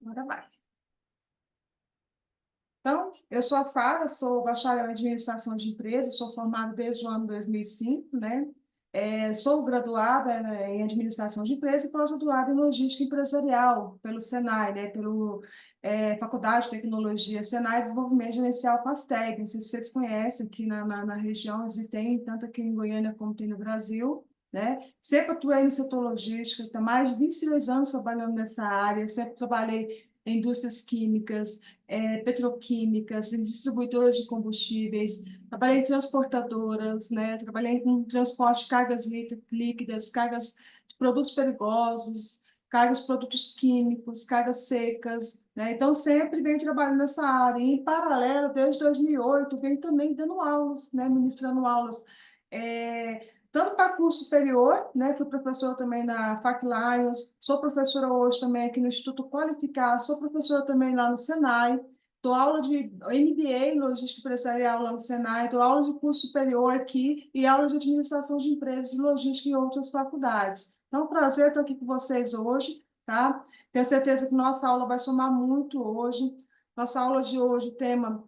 Agora vai. Então, eu sou a Fara, sou bacharel em administração de empresas, sou formada desde o ano 2005, né? Sou graduada, né, em administração de empresas e pós-graduada em logística empresarial pelo Senai, né? Faculdade de Tecnologia Senai Desenvolvimento Gerencial Pasteg. Não sei se vocês conhecem, aqui na região existem, tanto aqui em Goiânia como tem no Brasil, né? Sempre atuei no setor logístico, estou mais de 22 anos trabalhando nessa área, sempre trabalhei em indústrias químicas, petroquímicas, em distribuidoras de combustíveis, trabalhei em transportadoras, né? Trabalhei com transporte de cargas líquidas, cargas de produtos perigosos, cargas de produtos químicos, cargas secas, né? Então, sempre venho trabalhando nessa área. E, em paralelo, desde 2008, venho também dando aulas, né? Ministrando aulas. Tanto para curso superior, né? Fui professora também na Fac Lions, sou professora hoje também aqui no Instituto Qualificar, sou professora também lá no Senai, dou aula de MBA em Logística Empresarial lá no Senai, dou aula de curso superior aqui e aula de Administração de Empresas e Logística em outras faculdades. Então, é um prazer estar aqui com vocês hoje, tá? Tenho certeza que nossa aula vai somar muito hoje. Nossa aula de hoje, o tema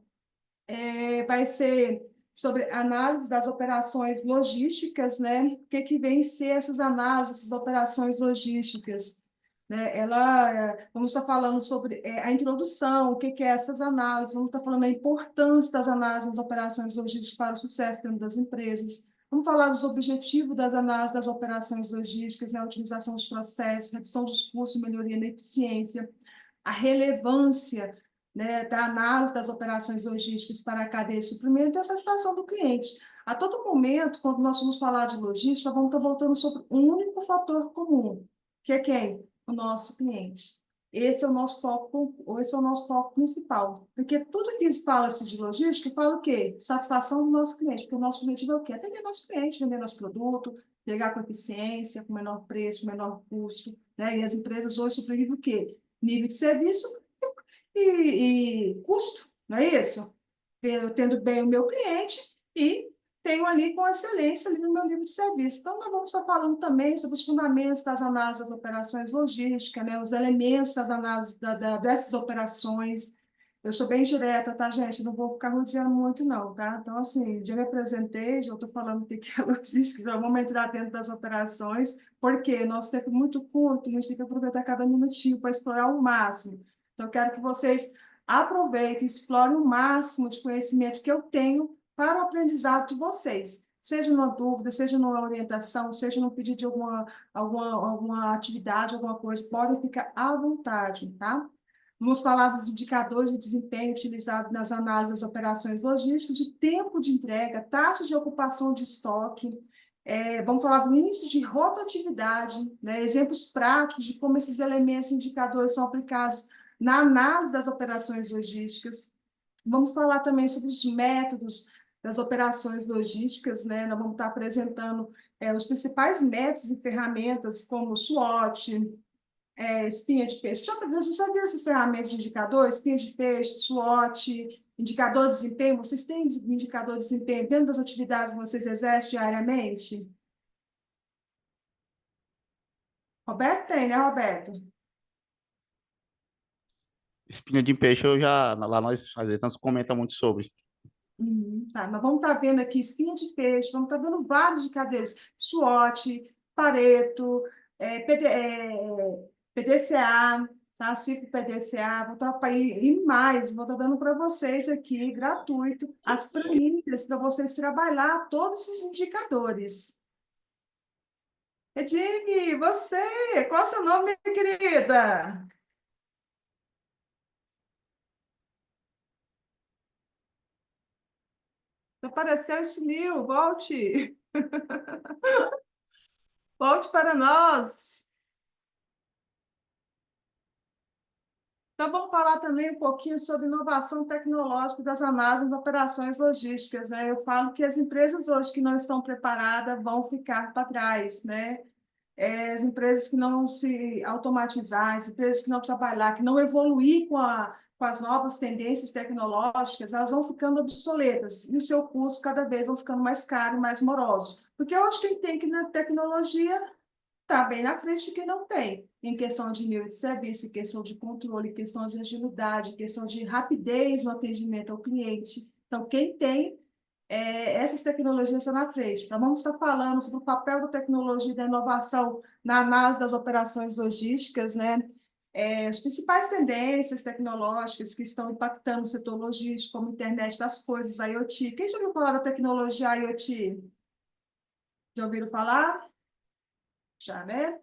vai ser sobre análise das operações logísticas, né? O que vem ser essas análises, essas operações logísticas, né? Vamos estar falando sobre a introdução, o que é essas análises, vamos estar falando da importância das análises das operações logísticas para o sucesso dentro das empresas. Vamos falar dos objetivos das análises das operações logísticas, né? A otimização dos processos, redução dos custos, melhoria na eficiência, a relevância, né, da análise das operações logísticas para a cadeia de suprimento e a satisfação do cliente. A todo momento, quando nós vamos falar de logística, vamos estar voltando sobre um único fator comum, que é quem? O nosso cliente. Esse é o nosso foco principal. Porque tudo que fala-se de logística, fala o quê? Satisfação do nosso cliente. Porque o nosso objetivo é o quê? Atender nosso cliente, vender nosso produto, pegar com eficiência, com menor preço, menor custo, né? E as empresas hoje sobrevivem o quê? Nível de serviço e custo, não é isso? Eu tendo bem o meu cliente e tenho ali com excelência ali no meu nível de serviço. Então, nós vamos estar falando também sobre os fundamentos das análises das operações logísticas, né? Os elementos das análises dessas operações. Eu sou bem direta, tá, gente? Não vou ficar rodeando muito, não, tá? Então, assim, já me apresentei, já estou falando o que é logística, já vamos entrar dentro das operações, porque nosso tempo é muito curto e a gente tem que aproveitar cada minutinho para explorar o máximo. Então, eu quero que vocês aproveitem, explorem o máximo de conhecimento que eu tenho para o aprendizado de vocês. Seja numa dúvida, seja numa orientação, seja no pedido de alguma atividade, alguma coisa, podem ficar à vontade, tá? Vamos falar dos indicadores de desempenho utilizados nas análises das operações logísticas, o tempo de entrega, taxa de ocupação de estoque, vamos falar do índice de rotatividade, né? Exemplos práticos de como esses elementos indicadores são aplicados na análise das operações logísticas. Vamos falar também sobre os métodos das operações logísticas, né? Nós vamos estar apresentando os principais métodos e ferramentas, como o SWOT, espinha de peixe. Já viram essas ferramentas de indicador? Espinha de peixe, SWOT, indicador de desempenho? Vocês têm indicador de desempenho dentro das atividades que vocês exercem diariamente? Roberto tem, né, Roberto? Espinha de peixe, eu já, lá nós, às vezes, nós comenta muito sobre. Tá, nós vamos estar vendo aqui espinha de peixe, vamos estar vendo vários indicadores, SWOT, Pareto, PDCA, tá? Ciclo PDCA, vou estar e mais, vou estar dando para vocês aqui, gratuito, as planilhas para vocês trabalhar todos esses indicadores. Edime, você, qual é o seu nome, minha querida? Apareceu e sumiu, volte, volte para nós. Então, vamos falar também um pouquinho sobre inovação tecnológica das análises de operações logísticas, né? Eu falo que as empresas hoje que não estão preparadas vão ficar para trás, né? As empresas que não se automatizar, as empresas que não trabalhar, que não evoluir com as novas tendências tecnológicas, elas vão ficando obsoletas e o seu custo cada vez vão ficando mais caro e mais moroso. Porque eu acho que quem tem que na tecnologia está bem na frente de quem não tem, em questão de nível de serviço, em questão de controle, em questão de agilidade, em questão de rapidez no atendimento ao cliente. Então, quem tem essas tecnologias estão na frente. Então, vamos estar falando sobre o papel da tecnologia e da inovação na análise das operações logísticas, né? As principais tendências tecnológicas que estão impactando o setor logístico, como internet das coisas, IoT. Quem já ouviu falar da tecnologia IoT? Já ouviram falar? Já, né?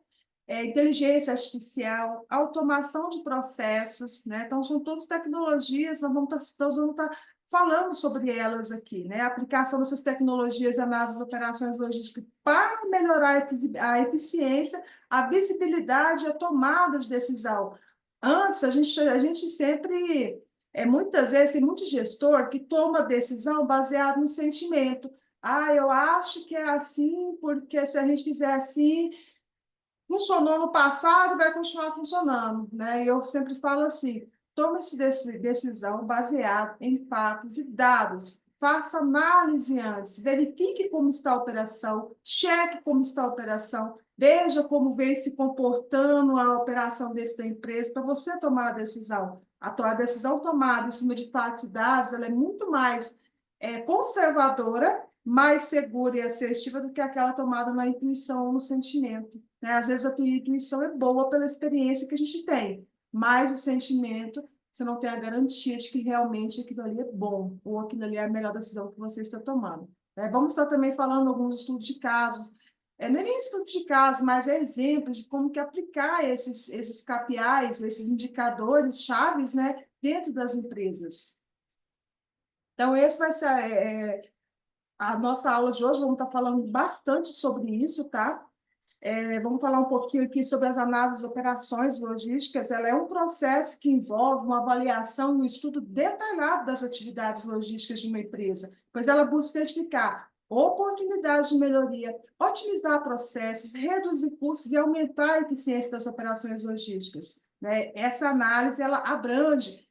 Inteligência artificial, automação de processos, né? Então, são todas tecnologias, nós vamos estar falando sobre elas aqui, né? A aplicação dessas tecnologias nas operações logísticas para melhorar a eficiência, a visibilidade e a tomada de decisão. Antes, a gente sempre, muitas vezes, tem muito gestor que toma decisão baseado no sentimento. Ah, eu acho que é assim, porque se a gente fizer assim, funcionou no passado, vai continuar funcionando, né? E eu sempre falo assim: tome essa decisão baseada em fatos e dados. Faça análise antes, verifique como está a operação, cheque como está a operação, veja como vem se comportando a operação dentro da empresa para você tomar a decisão. A decisão tomada em cima de fatos e dados, ela é muito mais conservadora, mais segura e assertiva do que aquela tomada na intuição ou no sentimento, né? Às vezes a tua intuição é boa pela experiência que a gente tem, mas o sentimento, você não tem a garantia de que realmente aquilo ali é bom, ou aquilo ali é a melhor decisão que você está tomando, né? Vamos estar também falando alguns estudos de casos, não é nem estudo de casos, mas é exemplo de como que aplicar esses KPIs, esses indicadores chaves, né, dentro das empresas. Então, esse vai ser a nossa aula de hoje. Vamos estar falando bastante sobre isso, tá? Vamos falar um pouquinho aqui sobre as análises de operações logísticas. Ela é um processo que envolve uma avaliação e um estudo detalhado das atividades logísticas de uma empresa, pois ela busca identificar oportunidades de melhoria, otimizar processos, reduzir custos e aumentar a eficiência das operações logísticas, né? Essa análise ela abrange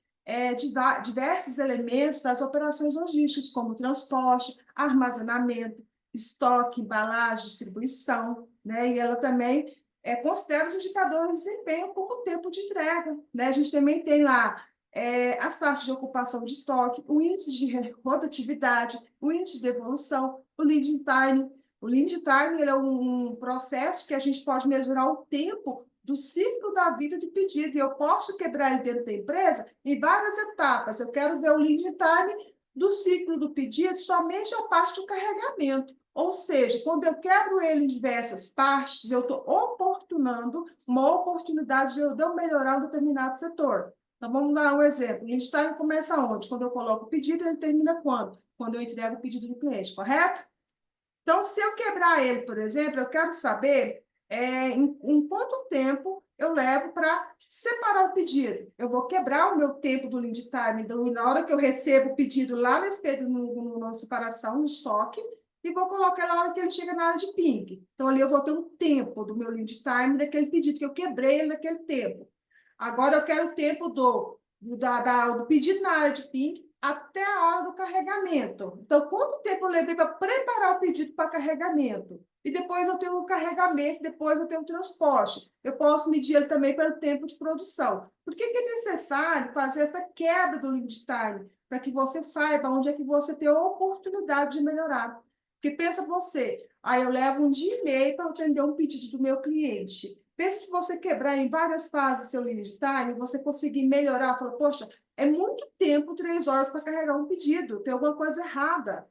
diversos elementos das operações logísticas, como transporte, armazenamento, estoque, embalagem, distribuição, né? E ela também considera os indicadores de desempenho como o tempo de entrega, né? A gente também tem lá as taxas de ocupação de estoque, o índice de rotatividade, o índice de evolução, o lead time. O lead time ele é um processo que a gente pode mesurar o tempo do ciclo da vida do pedido, e eu posso quebrar ele dentro da empresa em várias etapas. Eu quero ver o lead time do ciclo do pedido somente a parte do carregamento. Ou seja, quando eu quebro ele em diversas partes, eu estou oportunando uma oportunidade de eu melhorar um determinado setor. Então, vamos dar um exemplo. O lead time começa onde? Quando eu coloco o pedido, ele termina quando? Quando eu entrego o pedido do cliente, correto? Então, se eu quebrar ele, por exemplo, eu quero saber em quanto tempo eu levo para separar o pedido. Eu vou quebrar o meu tempo do lead time, na hora que eu recebo o pedido lá na separação, no estoque, e vou colocar na hora que ele chega na área de ping. Então, ali eu vou ter um tempo do meu lead time daquele pedido, que eu quebrei ele naquele tempo. Agora, eu quero o tempo do pedido na área de ping até a hora do carregamento. Então, quanto tempo eu levei para preparar o pedido para carregamento? E depois eu tenho o carregamento, depois eu tenho o transporte. Eu posso medir ele também pelo tempo de produção. Por que é necessário fazer essa quebra do lead time? Para que você saiba onde é que você tem a oportunidade de melhorar. Porque pensa você, eu levo um dia e meio para atender um pedido do meu cliente. Pensa se você quebrar em várias fases seu lead time, você conseguir melhorar, falar, poxa, é muito tempo, 3 horas para carregar um pedido, tem alguma coisa errada,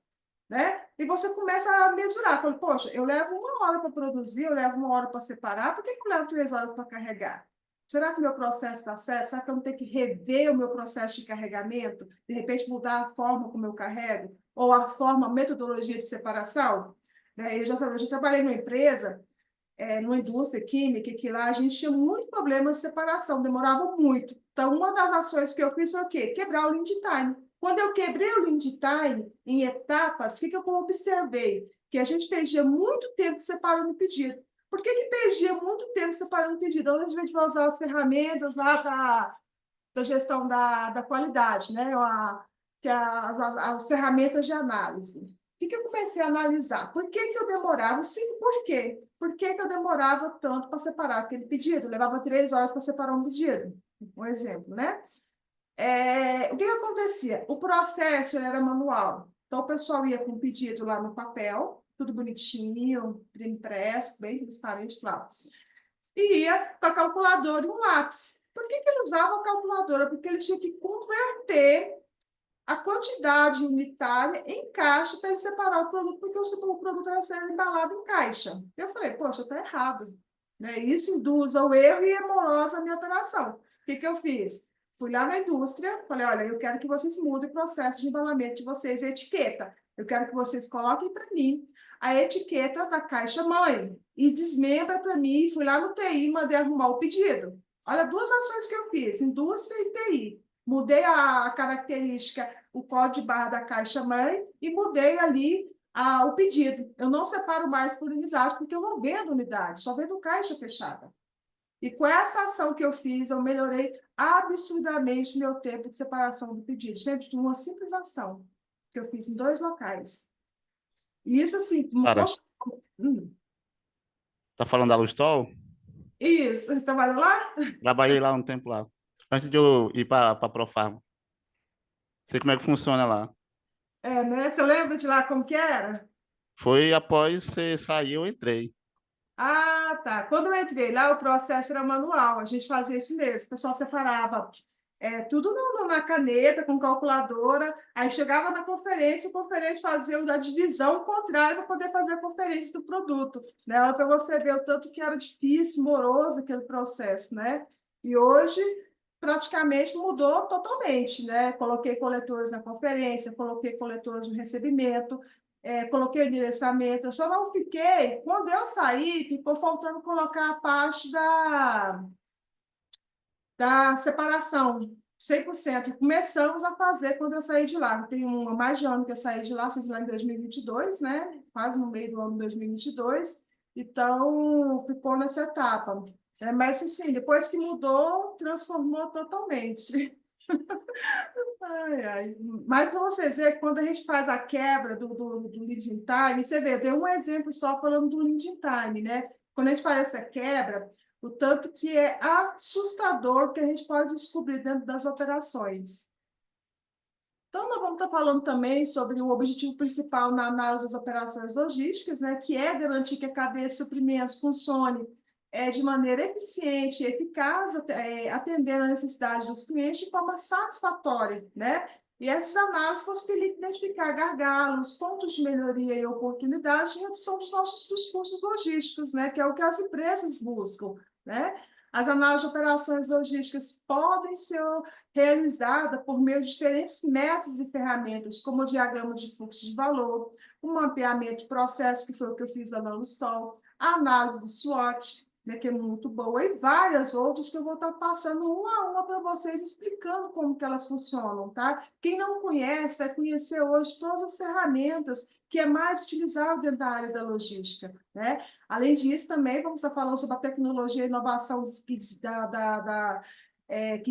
né? E você começa a mesurar, fala, poxa, eu levo 1 hora para produzir, eu levo 1 hora para separar, por que eu levo 3 horas para carregar? Será que o meu processo está certo? Será que eu não tenho que rever o meu processo de carregamento? De repente mudar a forma como eu carrego? Ou a forma, a metodologia de separação? Né? Eu já trabalhei numa empresa numa indústria química, que lá a gente tinha muito problema de separação, demorava muito. Então, uma das ações que eu fiz foi o quê? Quebrar o lead time. Quando eu quebrei o lead time em etapas, o que eu observei? Que a gente perdia muito tempo separando o pedido. Por que perdia muito tempo separando o pedido? Onde a gente vai usar as ferramentas lá da gestão da qualidade, né? Que é as ferramentas de análise. O que eu comecei a analisar? Por que que eu demorava? Sim, por quê? Por que que eu demorava tanto para separar aquele pedido? Levava 3 horas para separar um pedido, um exemplo, né? O que que acontecia? O processo ele era manual. Então, o pessoal ia com o pedido lá no papel, tudo bonitinho, impresso, bem transparente lá. E ia com a calculadora e um lápis. Por que que ele usava a calculadora? Porque ele tinha que converter a quantidade unitária em caixa para ele separar o produto, porque o produto era sendo embalado em caixa. Eu falei, poxa, está errado. Né? Isso induz ao erro e é morosa a minha operação. O que que eu fiz? Fui lá na indústria, falei, olha, eu quero que vocês mudem o processo de embalamento de vocês, a etiqueta. Eu quero que vocês coloquem para mim a etiqueta da caixa mãe e desmembra para mim. Fui lá no TI, mandei arrumar o pedido. Olha, duas ações que eu fiz, indústria e TI. Mudei a característica, o código de barra da caixa mãe e mudei ali o pedido. Eu não separo mais por unidade, porque eu não vendo unidade, só vendo caixa fechada. E com essa ação que eu fiz, eu melhorei absurdamente meu tempo de separação do pedido. Gente, de uma simples ação que eu fiz em 2 locais. E isso, assim, Cara, Hum. tá falando da Lustol? Isso, você trabalhou lá? Trabalhei lá um tempo lá. Antes de eu ir para a Profarma. Sei como é que funciona lá. É, né? Você lembra de lá como que era? Foi após você sair, eu entrei. Ah, tá. Quando eu entrei lá, o processo era manual, a gente fazia isso mesmo. O pessoal separava tudo na caneta, com calculadora, aí chegava na conferência, o conferente fazia a divisão contrária para poder fazer a conferência do produto, né? Para você ver o tanto que era difícil, moroso aquele processo, né? E hoje, praticamente mudou totalmente, né? Coloquei coletores na conferência, coloquei coletores no recebimento, coloquei o endereçamento, eu só não fiquei, quando eu saí, ficou faltando colocar a parte da separação, 100%. Começamos a fazer quando eu saí de lá. Tem mais de um ano que eu saí de lá, saí de lá em 2022, né? Quase no meio do ano de 2022. Então, ficou nessa etapa. Mas, assim, depois que mudou, transformou totalmente. Ai, ai. Mas para você dizer, quando a gente faz a quebra do lead time, você vê, eu dei um exemplo só falando do lead time, né? Quando a gente faz essa quebra, o tanto que é assustador que a gente pode descobrir dentro das operações. Então, nós vamos estar falando também sobre o objetivo principal na análise das operações logísticas, né, que é garantir que a cadeia de suprimentos funcione de maneira eficiente e eficaz, atendendo a necessidade dos clientes de forma satisfatória, né? E essas análises possibilitam identificar gargalos, pontos de melhoria e oportunidades de redução dos custos logísticos, né? Que é o que as empresas buscam, né? As análises de operações logísticas podem ser realizada por meio de diferentes métodos e ferramentas, como o diagrama de fluxo de valor, o mapeamento de processo, que foi o que eu fiz lá na Lustol, a análise do SWOT, né, que é muito boa, e várias outras que eu vou estar passando uma a uma para vocês, explicando como que elas funcionam, tá? Quem não conhece, vai conhecer hoje todas as ferramentas que é mais utilizado dentro da área da logística, né? Além disso, também vamos estar falando sobre a tecnologia e inovação que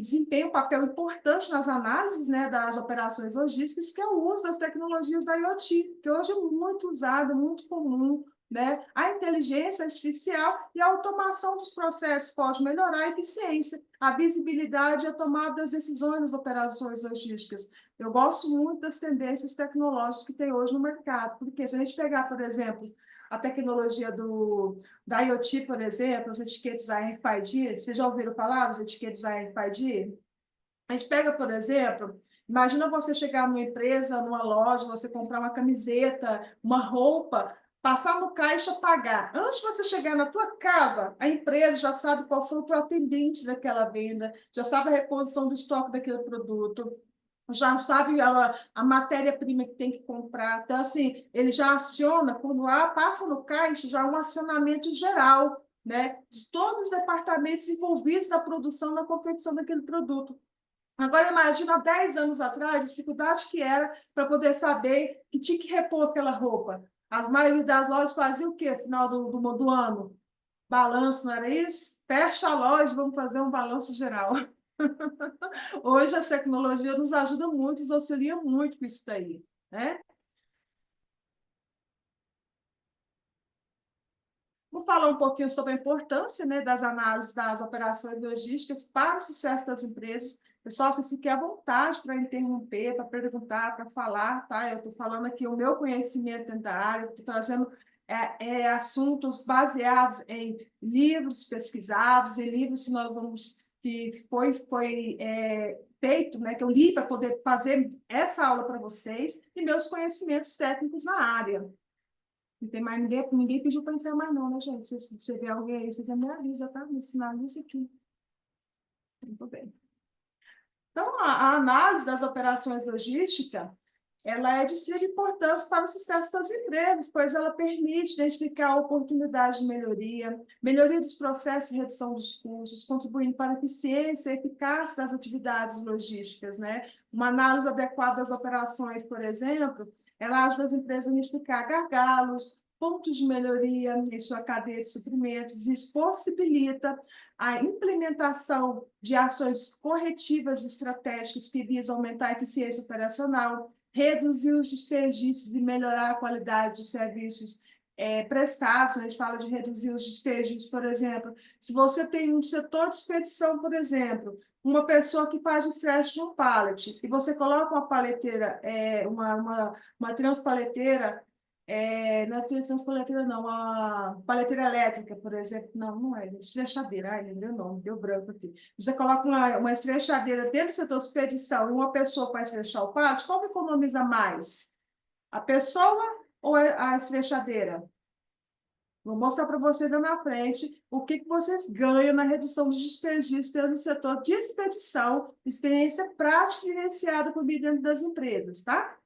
desempenha um papel importante nas análises, né, das operações logísticas, que é o uso das tecnologias da IoT, que hoje é muito usado, muito comum, né? A inteligência artificial e a automação dos processos pode melhorar a eficiência, a visibilidade e a tomada das decisões nas operações logísticas. Eu gosto muito das tendências tecnológicas que tem hoje no mercado, porque se a gente pegar, por exemplo, a tecnologia da IoT, por exemplo, as etiquetas RFID, vocês já ouviram falar das etiquetas RFID? A gente pega, por exemplo, imagina você chegar numa empresa, numa loja, você comprar uma camiseta, uma roupa, passar no caixa, pagar. Antes de você chegar na tua casa, a empresa já sabe qual foi o atendente daquela venda, já sabe a reposição do estoque daquele produto, já sabe a matéria-prima que tem que comprar. Então, assim, ele já aciona, quando passa no caixa, já um acionamento geral, né, de todos os departamentos envolvidos na produção, na confecção daquele produto. Agora, imagina, há 10 anos atrás, a dificuldade que era para poder saber que tinha que repor aquela roupa. As maioria das lojas faziam o quê no final do ano? Balanço, não era isso? Fecha a loja, vamos fazer um balanço geral. Hoje, a tecnologia nos ajuda muito, nos auxilia muito com isso daí, né? Vou falar um pouquinho sobre a importância, né, das análises das operações logísticas para o sucesso das empresas. Pessoal, se fique à vontade para interromper, para perguntar, para falar, tá? Eu estou falando aqui o meu conhecimento dentro da área, estou trazendo assuntos baseados em livros pesquisados, em livros que nós vamos, que foi feito, né, que eu li para poder fazer essa aula para vocês, e meus conhecimentos técnicos na área. Não tem mais ninguém pediu para entrar mais não, né, gente? Se você vê alguém aí, vocês me avisam, tá? Me sinaliza aqui. Muito bem. Então, a análise das operações logísticas, ela é de extrema importância para o sucesso das empresas, pois ela permite identificar oportunidades de melhoria, melhoria dos processos e redução dos custos, contribuindo para a eficiência e eficácia das atividades logísticas, né? Uma análise adequada das operações, por exemplo, ela ajuda as empresas a identificar gargalos, pontos de melhoria em sua cadeia de suprimentos, e isso possibilita a implementação de ações corretivas estratégicas que visam aumentar a eficiência operacional, reduzir os desperdícios e melhorar a qualidade dos serviços prestados. A gente fala de reduzir os desperdícios, por exemplo. Se você tem um setor de expedição, por exemplo, uma pessoa que faz o estresse de um pallet, e você coloca uma paleteira, uma transpaleteira, não é transpaleteira, não, a paleteira elétrica, por exemplo. Não, não é, estrechadeira. Ai, lembrei o nome, deu branco aqui. Você coloca uma estrechadeira dentro do setor de expedição e uma pessoa para estrechar o pallet, qual que economiza mais? A pessoa ou a estrechadeira? Vou mostrar para vocês na minha frente o que vocês ganham na redução dos desperdícios dentro do setor de expedição, experiência prática e vivenciada por mim dentro das empresas, tá?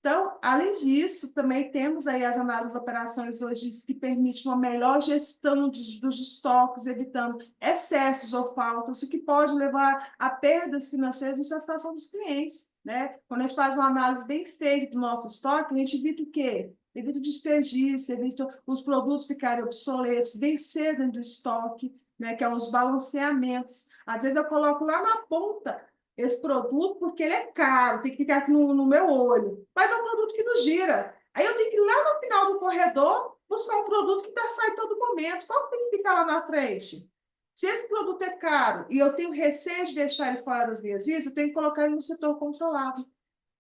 Então, além disso, também temos aí as análises de operações logísticas que permitem uma melhor gestão dos estoques, evitando excessos ou faltas, o que pode levar a perdas financeiras e insatisfação dos clientes, né? Quando a gente faz uma análise bem feita do nosso estoque, a gente evita o quê? Evita o desperdício, evita os produtos ficarem obsoletos, vencer dentro do estoque, né? Que é os balanceamentos. Às vezes eu coloco lá na ponta esse produto porque ele é caro, tem que ficar aqui no meu olho. Mas é um produto que não gira. Aí eu tenho que ir lá no final do corredor buscar um produto que está saindo todo momento. Qual que tem que ficar lá na frente? Se esse produto é caro e eu tenho receio de deixar ele fora das minhas vias, eu tenho que colocar ele no setor controlado.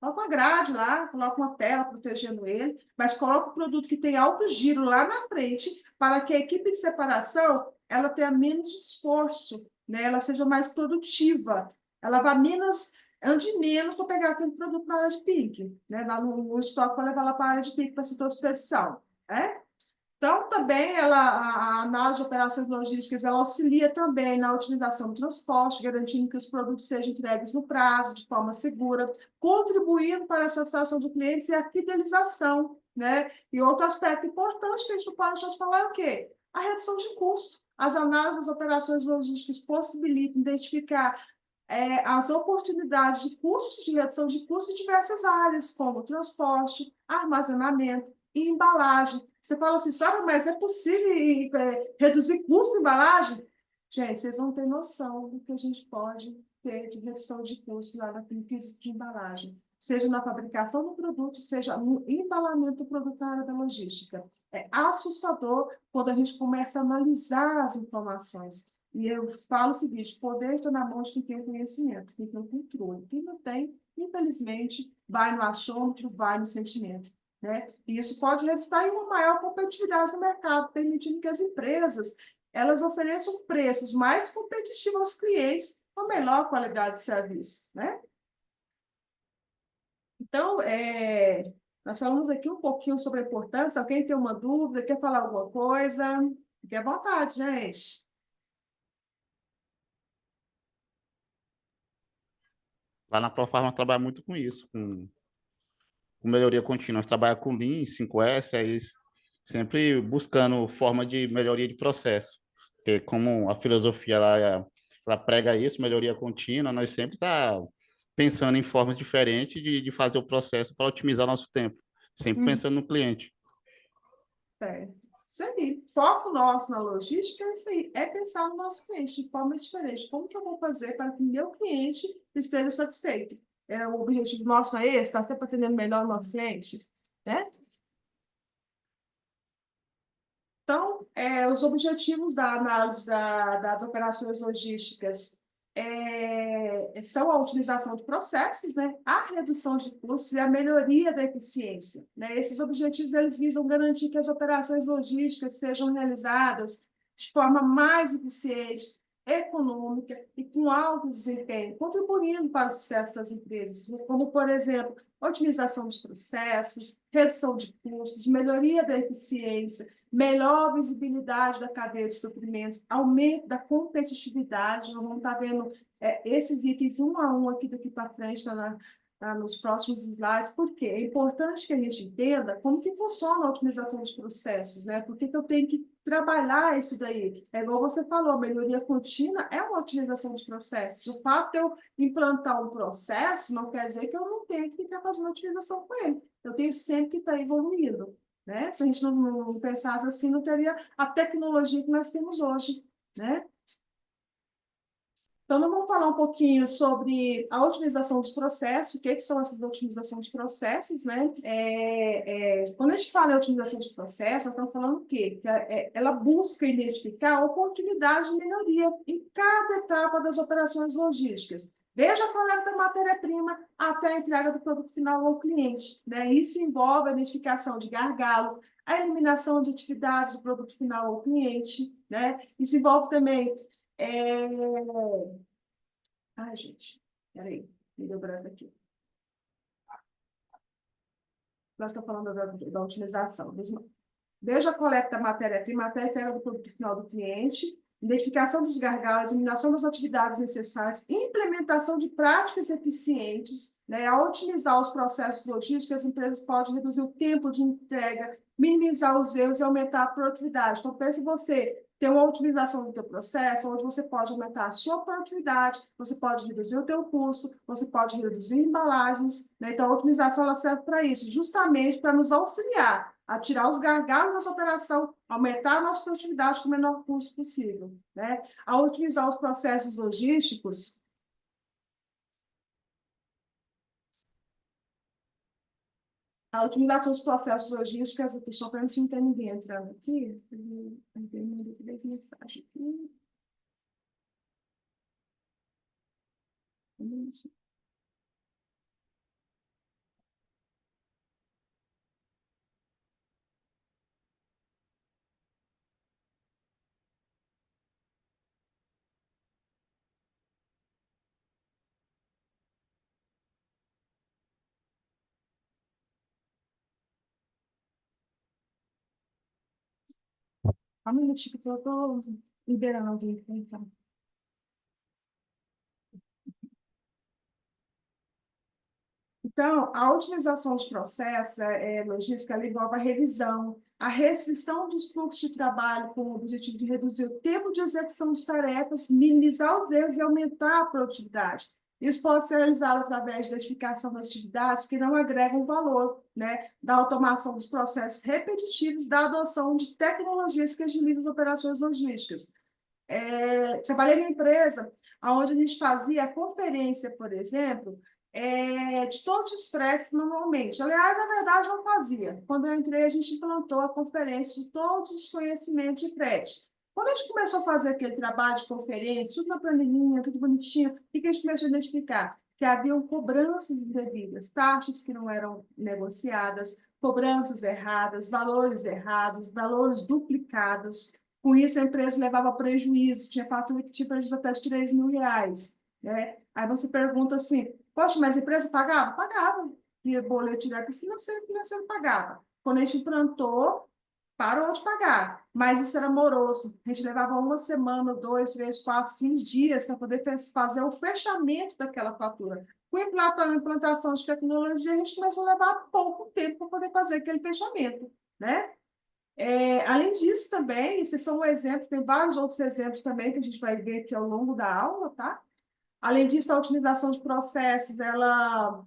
Coloca uma grade lá, coloca uma tela protegendo ele, mas coloca o produto que tem alto giro lá na frente para que a equipe de separação ela tenha menos esforço, né? Ela seja mais produtiva, ela vá menos, ande menos para pegar aquele produto na área de pique, né? Lá no estoque para levar lá para a área de pique para setor de expedição, né? Então, também a análise de operações logísticas ela auxilia também na otimização do transporte, garantindo que os produtos sejam entregues no prazo, de forma segura, contribuindo para a satisfação do cliente e a fidelização, né? E outro aspecto importante que a gente não pode deixar de falar é o quê? A redução de custo. As análises das operações logísticas possibilitam identificar as oportunidades de custos, de redução de custos em diversas áreas, como transporte, armazenamento e embalagem. Você fala assim, sabe, mas é possível reduzir custo de embalagem? Gente, vocês não têm noção do que a gente pode ter de redução de custo lá no quesito de embalagem, seja na fabricação do produto, seja no embalamento do produto na área da logística. É assustador quando a gente começa a analisar as informações. E eu falo o seguinte: poder está na mão de quem tem o conhecimento, quem tem o controle. Quem não tem, infelizmente, vai no achômetro, vai no sentimento, né? E isso pode resultar em uma maior competitividade no mercado, permitindo que as empresas elas ofereçam preços mais competitivos aos clientes com melhor qualidade de serviço, né? Então, nós falamos aqui um pouquinho sobre a importância. Alguém tem uma dúvida, quer falar alguma coisa? Fique à vontade, gente. Lá na Profarma trabalha muito com isso, com melhoria contínua. Nós trabalhamos com Lean, 5S, aí sempre buscando forma de melhoria de processo. Porque como a filosofia ela prega isso, melhoria contínua, nós sempre está pensando em formas diferentes de fazer o processo para otimizar nosso tempo, sempre Hum. pensando no cliente. Isso aí. Foco nosso na logística é isso aí, é pensar no nosso cliente de forma diferente. Como que eu vou fazer para que o meu cliente esteja satisfeito? O objetivo nosso é esse, está sempre atendendo melhor o nosso cliente, né? Então, os objetivos da análise das operações logísticas são a otimização de processos, né, a redução de custos e a melhoria da eficiência, né? Esses objetivos eles visam garantir que as operações logísticas sejam realizadas de forma mais eficiente, econômica e com alto desempenho, contribuindo para o sucesso das empresas, como, por exemplo, otimização dos processos, redução de custos, melhoria da eficiência, melhor visibilidade da cadeia de suprimentos, aumento da competitividade. Nós vamos estar vendo esses itens um a um aqui daqui para frente, nos próximos slides, porque é importante que a gente entenda como que funciona a otimização dos processos, né? Por que eu tenho que trabalhar isso daí? É igual você falou, a melhoria contínua é uma otimização dos processos. O fato de eu implantar um processo não quer dizer que eu não tenho que ficar fazendo otimização com ele. Eu tenho sempre que estar evoluindo, né? Se a gente não pensasse assim, não teria a tecnologia que nós temos hoje, né? Então, nós vamos falar um pouquinho sobre a otimização dos processos, o que são essas otimizações de processos, né? Quando a gente fala em otimização de processos, nós estamos falando o quê? Que ela busca identificar oportunidades de melhoria em cada etapa das operações logísticas, desde a coleta da matéria-prima até a entrega do produto final ao cliente, né? Isso envolve a identificação de gargalos, a eliminação de atividades do produto final ao cliente, né? Isso envolve também Ai, gente, peraí, me deu branco aqui. Nós estamos falando da otimização. Desde a coleta da matéria-prima até a entrega do produto final do cliente, identificação dos gargalos, eliminação das atividades necessárias, implementação de práticas eficientes, né? Ao otimizar os processos logísticos, as empresas podem reduzir o tempo de entrega, minimizar os erros e aumentar a produtividade. Então, pense você ter uma otimização do teu processo, onde você pode aumentar a sua produtividade, você pode reduzir o teu custo, você pode reduzir embalagens, né? Então, a otimização ela serve para isso, justamente para nos auxiliar a tirar os gargalos dessa operação, aumentar a nossa produtividade com o menor custo possível, né? A otimizar os processos logísticos, a otimização dos processos logísticos, aqui, só para não ter ninguém entrando aqui, eu mandei 3 mensagens aqui. Um minutinho que eu estou liberando alguém para entrar. Então, a otimização dos processos logística ela envolve a revisão, a restrição dos fluxos de trabalho com o objetivo de reduzir o tempo de execução de tarefas, minimizar os erros e aumentar a produtividade. Isso pode ser realizado através da identificação das atividades que não agregam valor, né? Da automação dos processos repetitivos, da adoção de tecnologias que agilizam as operações logísticas. Trabalhei numa empresa onde a gente fazia a conferência, por exemplo, de todos os fretes manualmente. Aliás, na verdade, não fazia. Quando eu entrei, a gente implantou a conferência de todos os conhecimentos de frete. Quando a gente começou a fazer aquele trabalho de conferência, tudo na planilhinha, tudo bonitinho, o que a gente começou a identificar? Que haviam cobranças indevidas, taxas que não eram negociadas, cobranças erradas, valores duplicados. Com isso, a empresa levava prejuízo, tinha fatura que tinha prejuízo até de R$ 3.000, né? Aí você pergunta assim, poxa, mas a empresa pagava? Pagava. E boleto direto financeiro, financeiro pagava. Quando a gente implantou, parou de pagar. Mas isso era moroso. A gente levava 1 semana, 2, 3, 4, 5 dias para poder fazer o fechamento daquela fatura. Com a implantação de tecnologia, a gente começou a levar pouco tempo para poder fazer aquele fechamento, né? Além disso, também, esses são um exemplo, tem vários outros exemplos também que a gente vai ver aqui ao longo da aula, tá? Além disso, a otimização de processos, ela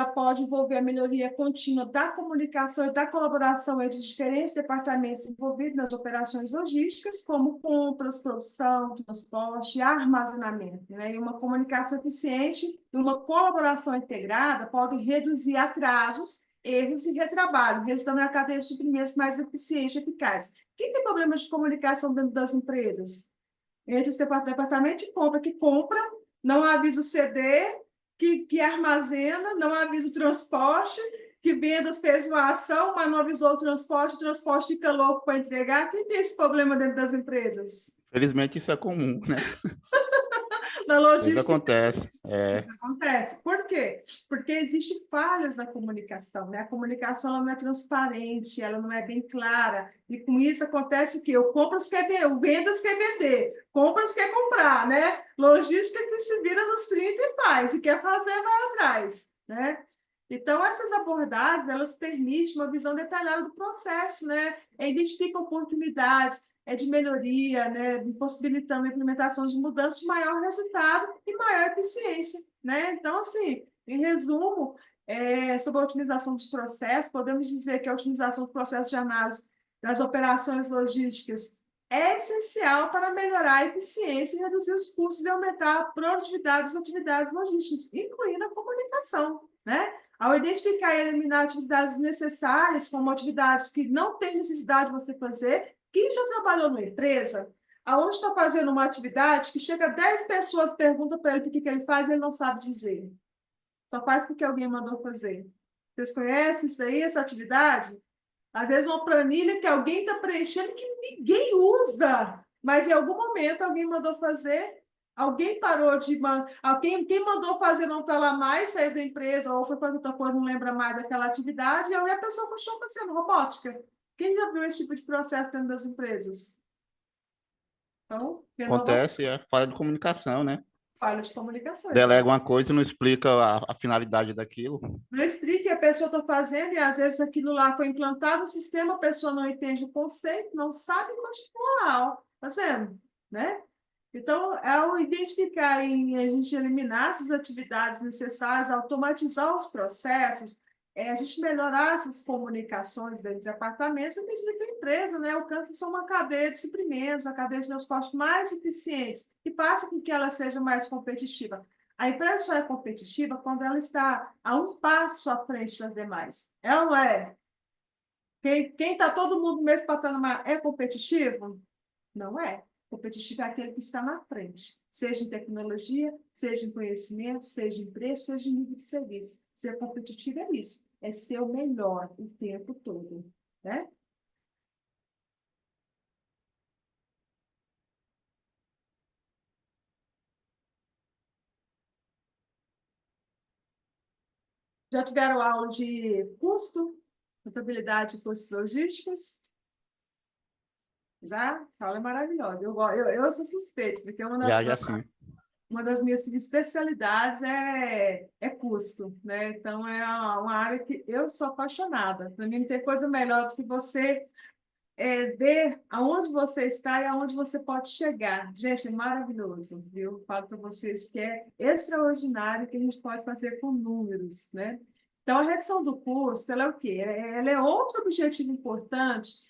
pode envolver a melhoria contínua da comunicação e da colaboração entre os diferentes departamentos envolvidos nas operações logísticas, como compras, produção, transporte e armazenamento, né? E uma comunicação eficiente e uma colaboração integrada podem reduzir atrasos erros e retrabalho, resultando em uma cadeia de suprimentos mais eficiente e eficaz. Quem tem problemas de comunicação dentro das empresas? Entre o departamento de compra, que compra, não avisa o CD, que armazena, não avisa o transporte, que vendas fez uma ação, mas não avisou o transporte fica louco para entregar. Quem tem esse problema dentro das empresas? Felizmente isso é comum, né? Na Sempre logística, acontece. isso acontece. Por quê? Porque existem falhas na comunicação, né? A comunicação ela não é transparente, ela não é bem clara. E com isso acontece que o compras quer vender, o vendas quer vender, compras quer comprar, né? Logística que se vira nos 30 e faz, e quer fazer, vai atrás, né? Então, essas abordagens, elas permitem uma visão detalhada do processo, né? Identifica oportunidades, de melhoria, né, possibilitando a implementação de mudanças de maior resultado e maior eficiência, né? Então, assim, em resumo, sobre a otimização dos processos, podemos dizer que a otimização dos processos de análise das operações logísticas é essencial para melhorar a eficiência e reduzir os custos e aumentar a produtividade das atividades logísticas, incluindo a comunicação, né? Ao identificar e eliminar atividades necessárias, como atividades que não tem necessidade de você fazer, quem já trabalhou numa empresa, aonde está fazendo uma atividade que chega 10 pessoas, perguntam para ele o que ele faz, ele não sabe dizer. Só faz porque alguém mandou fazer. Vocês conhecem isso aí, essa atividade? Às vezes uma planilha que alguém está preenchendo que ninguém usa, mas em algum momento alguém mandou fazer, alguém parou de... quem mandou fazer não está lá mais, saiu da empresa, ou foi fazer outra coisa, não lembra mais daquela atividade, e aí a pessoa continua fazendo robótica. Quem já viu esse tipo de processo dentro das empresas? Então, renovação, Acontece, é falha de comunicação, né? falha de comunicações. Delega uma coisa e não explica a finalidade daquilo. Não explica, a pessoa está fazendo, e às vezes aquilo lá foi implantado no sistema, a pessoa não entende o conceito, não sabe e continua lá, ó, tá vendo? Né? Então, ao identificar e a gente eliminar essas atividades necessárias, automatizar os processos, a gente melhorar essas comunicações entre departamentos, à medida que a empresa, né, alcança uma cadeia de suprimentos, a cadeia de transporte mais eficientes, e passa com que ela seja mais competitiva. A empresa só é competitiva quando ela está a um passo à frente das demais. É ou não é? Quem está todo mundo no mesmo patamar é competitivo? Não é. Competitivo é aquele que está na frente, seja em tecnologia, seja em conhecimento, seja em preço, seja em nível de serviço. Ser competitivo é isso, é ser o melhor o tempo todo, né? Já tiveram aula de custo, contabilidade de custos logísticos? Já? Essa aula é maravilhosa. Eu sou suspeita, porque Já, já sim. uma das minhas especialidades é custo, né? Então, é uma área que eu sou apaixonada. Para mim, não tem coisa melhor do que você ver aonde você está e aonde você pode chegar. Gente, é maravilhoso, viu? Falo para vocês que é extraordinário o que a gente pode fazer com números, né? Então, a redução do custo, ela é o quê? Ela é outro objetivo importante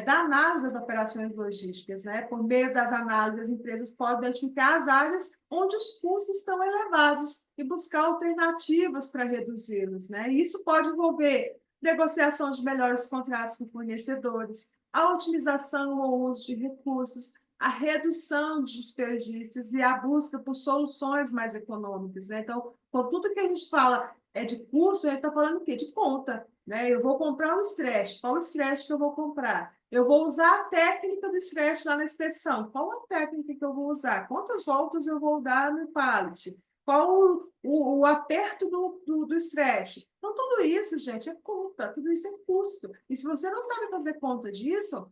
da análise das operações logísticas, né? Por meio das análises, as empresas podem identificar as áreas onde os custos estão elevados e buscar alternativas para reduzi-los, né? E isso pode envolver negociação de melhores contratos com fornecedores, a otimização ou uso de recursos, a redução de desperdícios e a busca por soluções mais econômicas, né? Então, com tudo que a gente fala de custo, a gente está falando o quê? De conta, né? Eu vou comprar um stretch, qual o stretch que eu vou comprar? Eu vou usar a técnica do stretch lá na expedição. Qual a técnica que eu vou usar? Quantas voltas eu vou dar no pallet? Qual o aperto do stretch? Então, tudo isso, gente, é conta, tudo isso é custo. E se você não sabe fazer conta disso,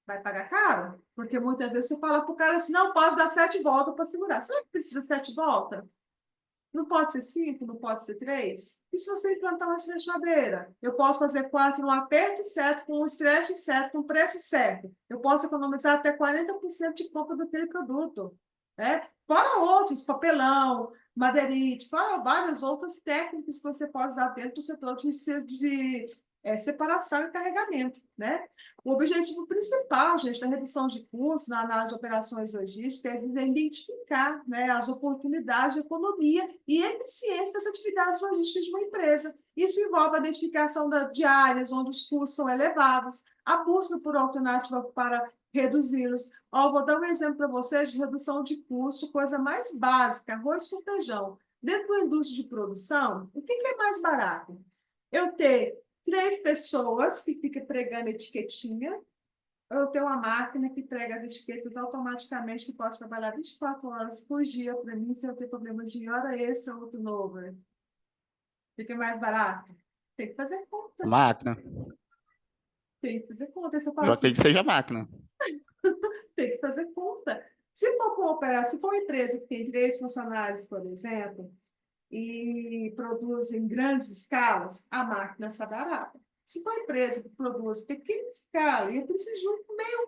vai pagar caro, porque muitas vezes você fala para o cara assim, não pode dar 7 voltas para segurar. Será que precisa 7 voltas? Não pode ser 5, não pode ser 3? E se você implantar uma estrechadeira? Eu posso fazer 4 no aperto certo, com o stretch certo, com o preço certo. Eu posso economizar até 40% de compra daquele produto, né? Fora outros, papelão, madeirite, fora várias outras técnicas que você pode usar dentro do setor de separação e carregamento, né? O objetivo principal, gente, da redução de custos na análise de operações logísticas é identificar, né, as oportunidades de economia e eficiência das atividades logísticas de uma empresa. Isso envolve a identificação de áreas onde os custos são elevados, a busca por alternativa para reduzi-los. Vou dar um exemplo para vocês de redução de custo, coisa mais básica, arroz com feijão. Dentro da indústria de produção, o que é mais barato? Eu ter 3 pessoas que ficam pregando etiquetinha, eu tenho uma máquina que prega as etiquetas automaticamente, que pode trabalhar 24 horas por dia para mim, se eu ter problema de hora esse ou outro novo. Fica mais barato? Tem que fazer conta. Máquina. Tem que fazer conta. Aí você Eu fala assim, acredito que seja máquina. tem que fazer conta. Se for cooperar, se for uma empresa que tem 3 funcionários, por exemplo, e produz em grandes escalas, a máquina está barata. Se for empresa que produz em pequena escala, e eu preciso de um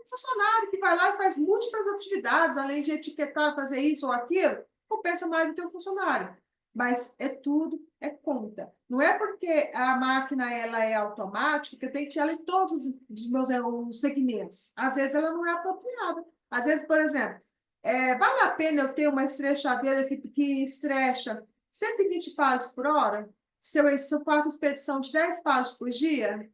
funcionário que vai lá e faz múltiplas atividades, além de etiquetar, fazer isso ou aquilo, compensa mais do que um funcionário. Mas é tudo, é conta. Não é porque a máquina ela é automática que eu tenho que tirar ela em todos os meus os segmentos. Às vezes ela não é apropriada. Às vezes, por exemplo, vale a pena eu ter uma estrechadeira que estrecha 120 pallet por hora? Se eu faço expedição de 10 pallets por dia,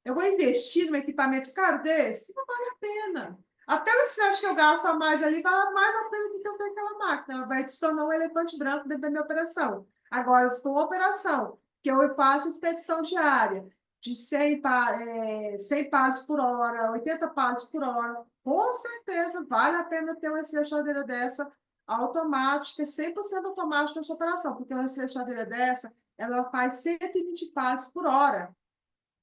eu vou investir num equipamento caro desse? Não vale a pena. Até o estresse que eu gasto a mais ali vale mais a pena do que eu ter aquela máquina. Vai se tornar um elefante branco dentro da minha operação. Agora, se for uma operação que eu faço expedição diária de 100 pallets por hora, 80 pallets por hora, com certeza vale a pena ter uma estrechadeira dessa automática, 100% automática essa operação, porque uma estrechadeira dessa, ela faz 120 pallets por hora.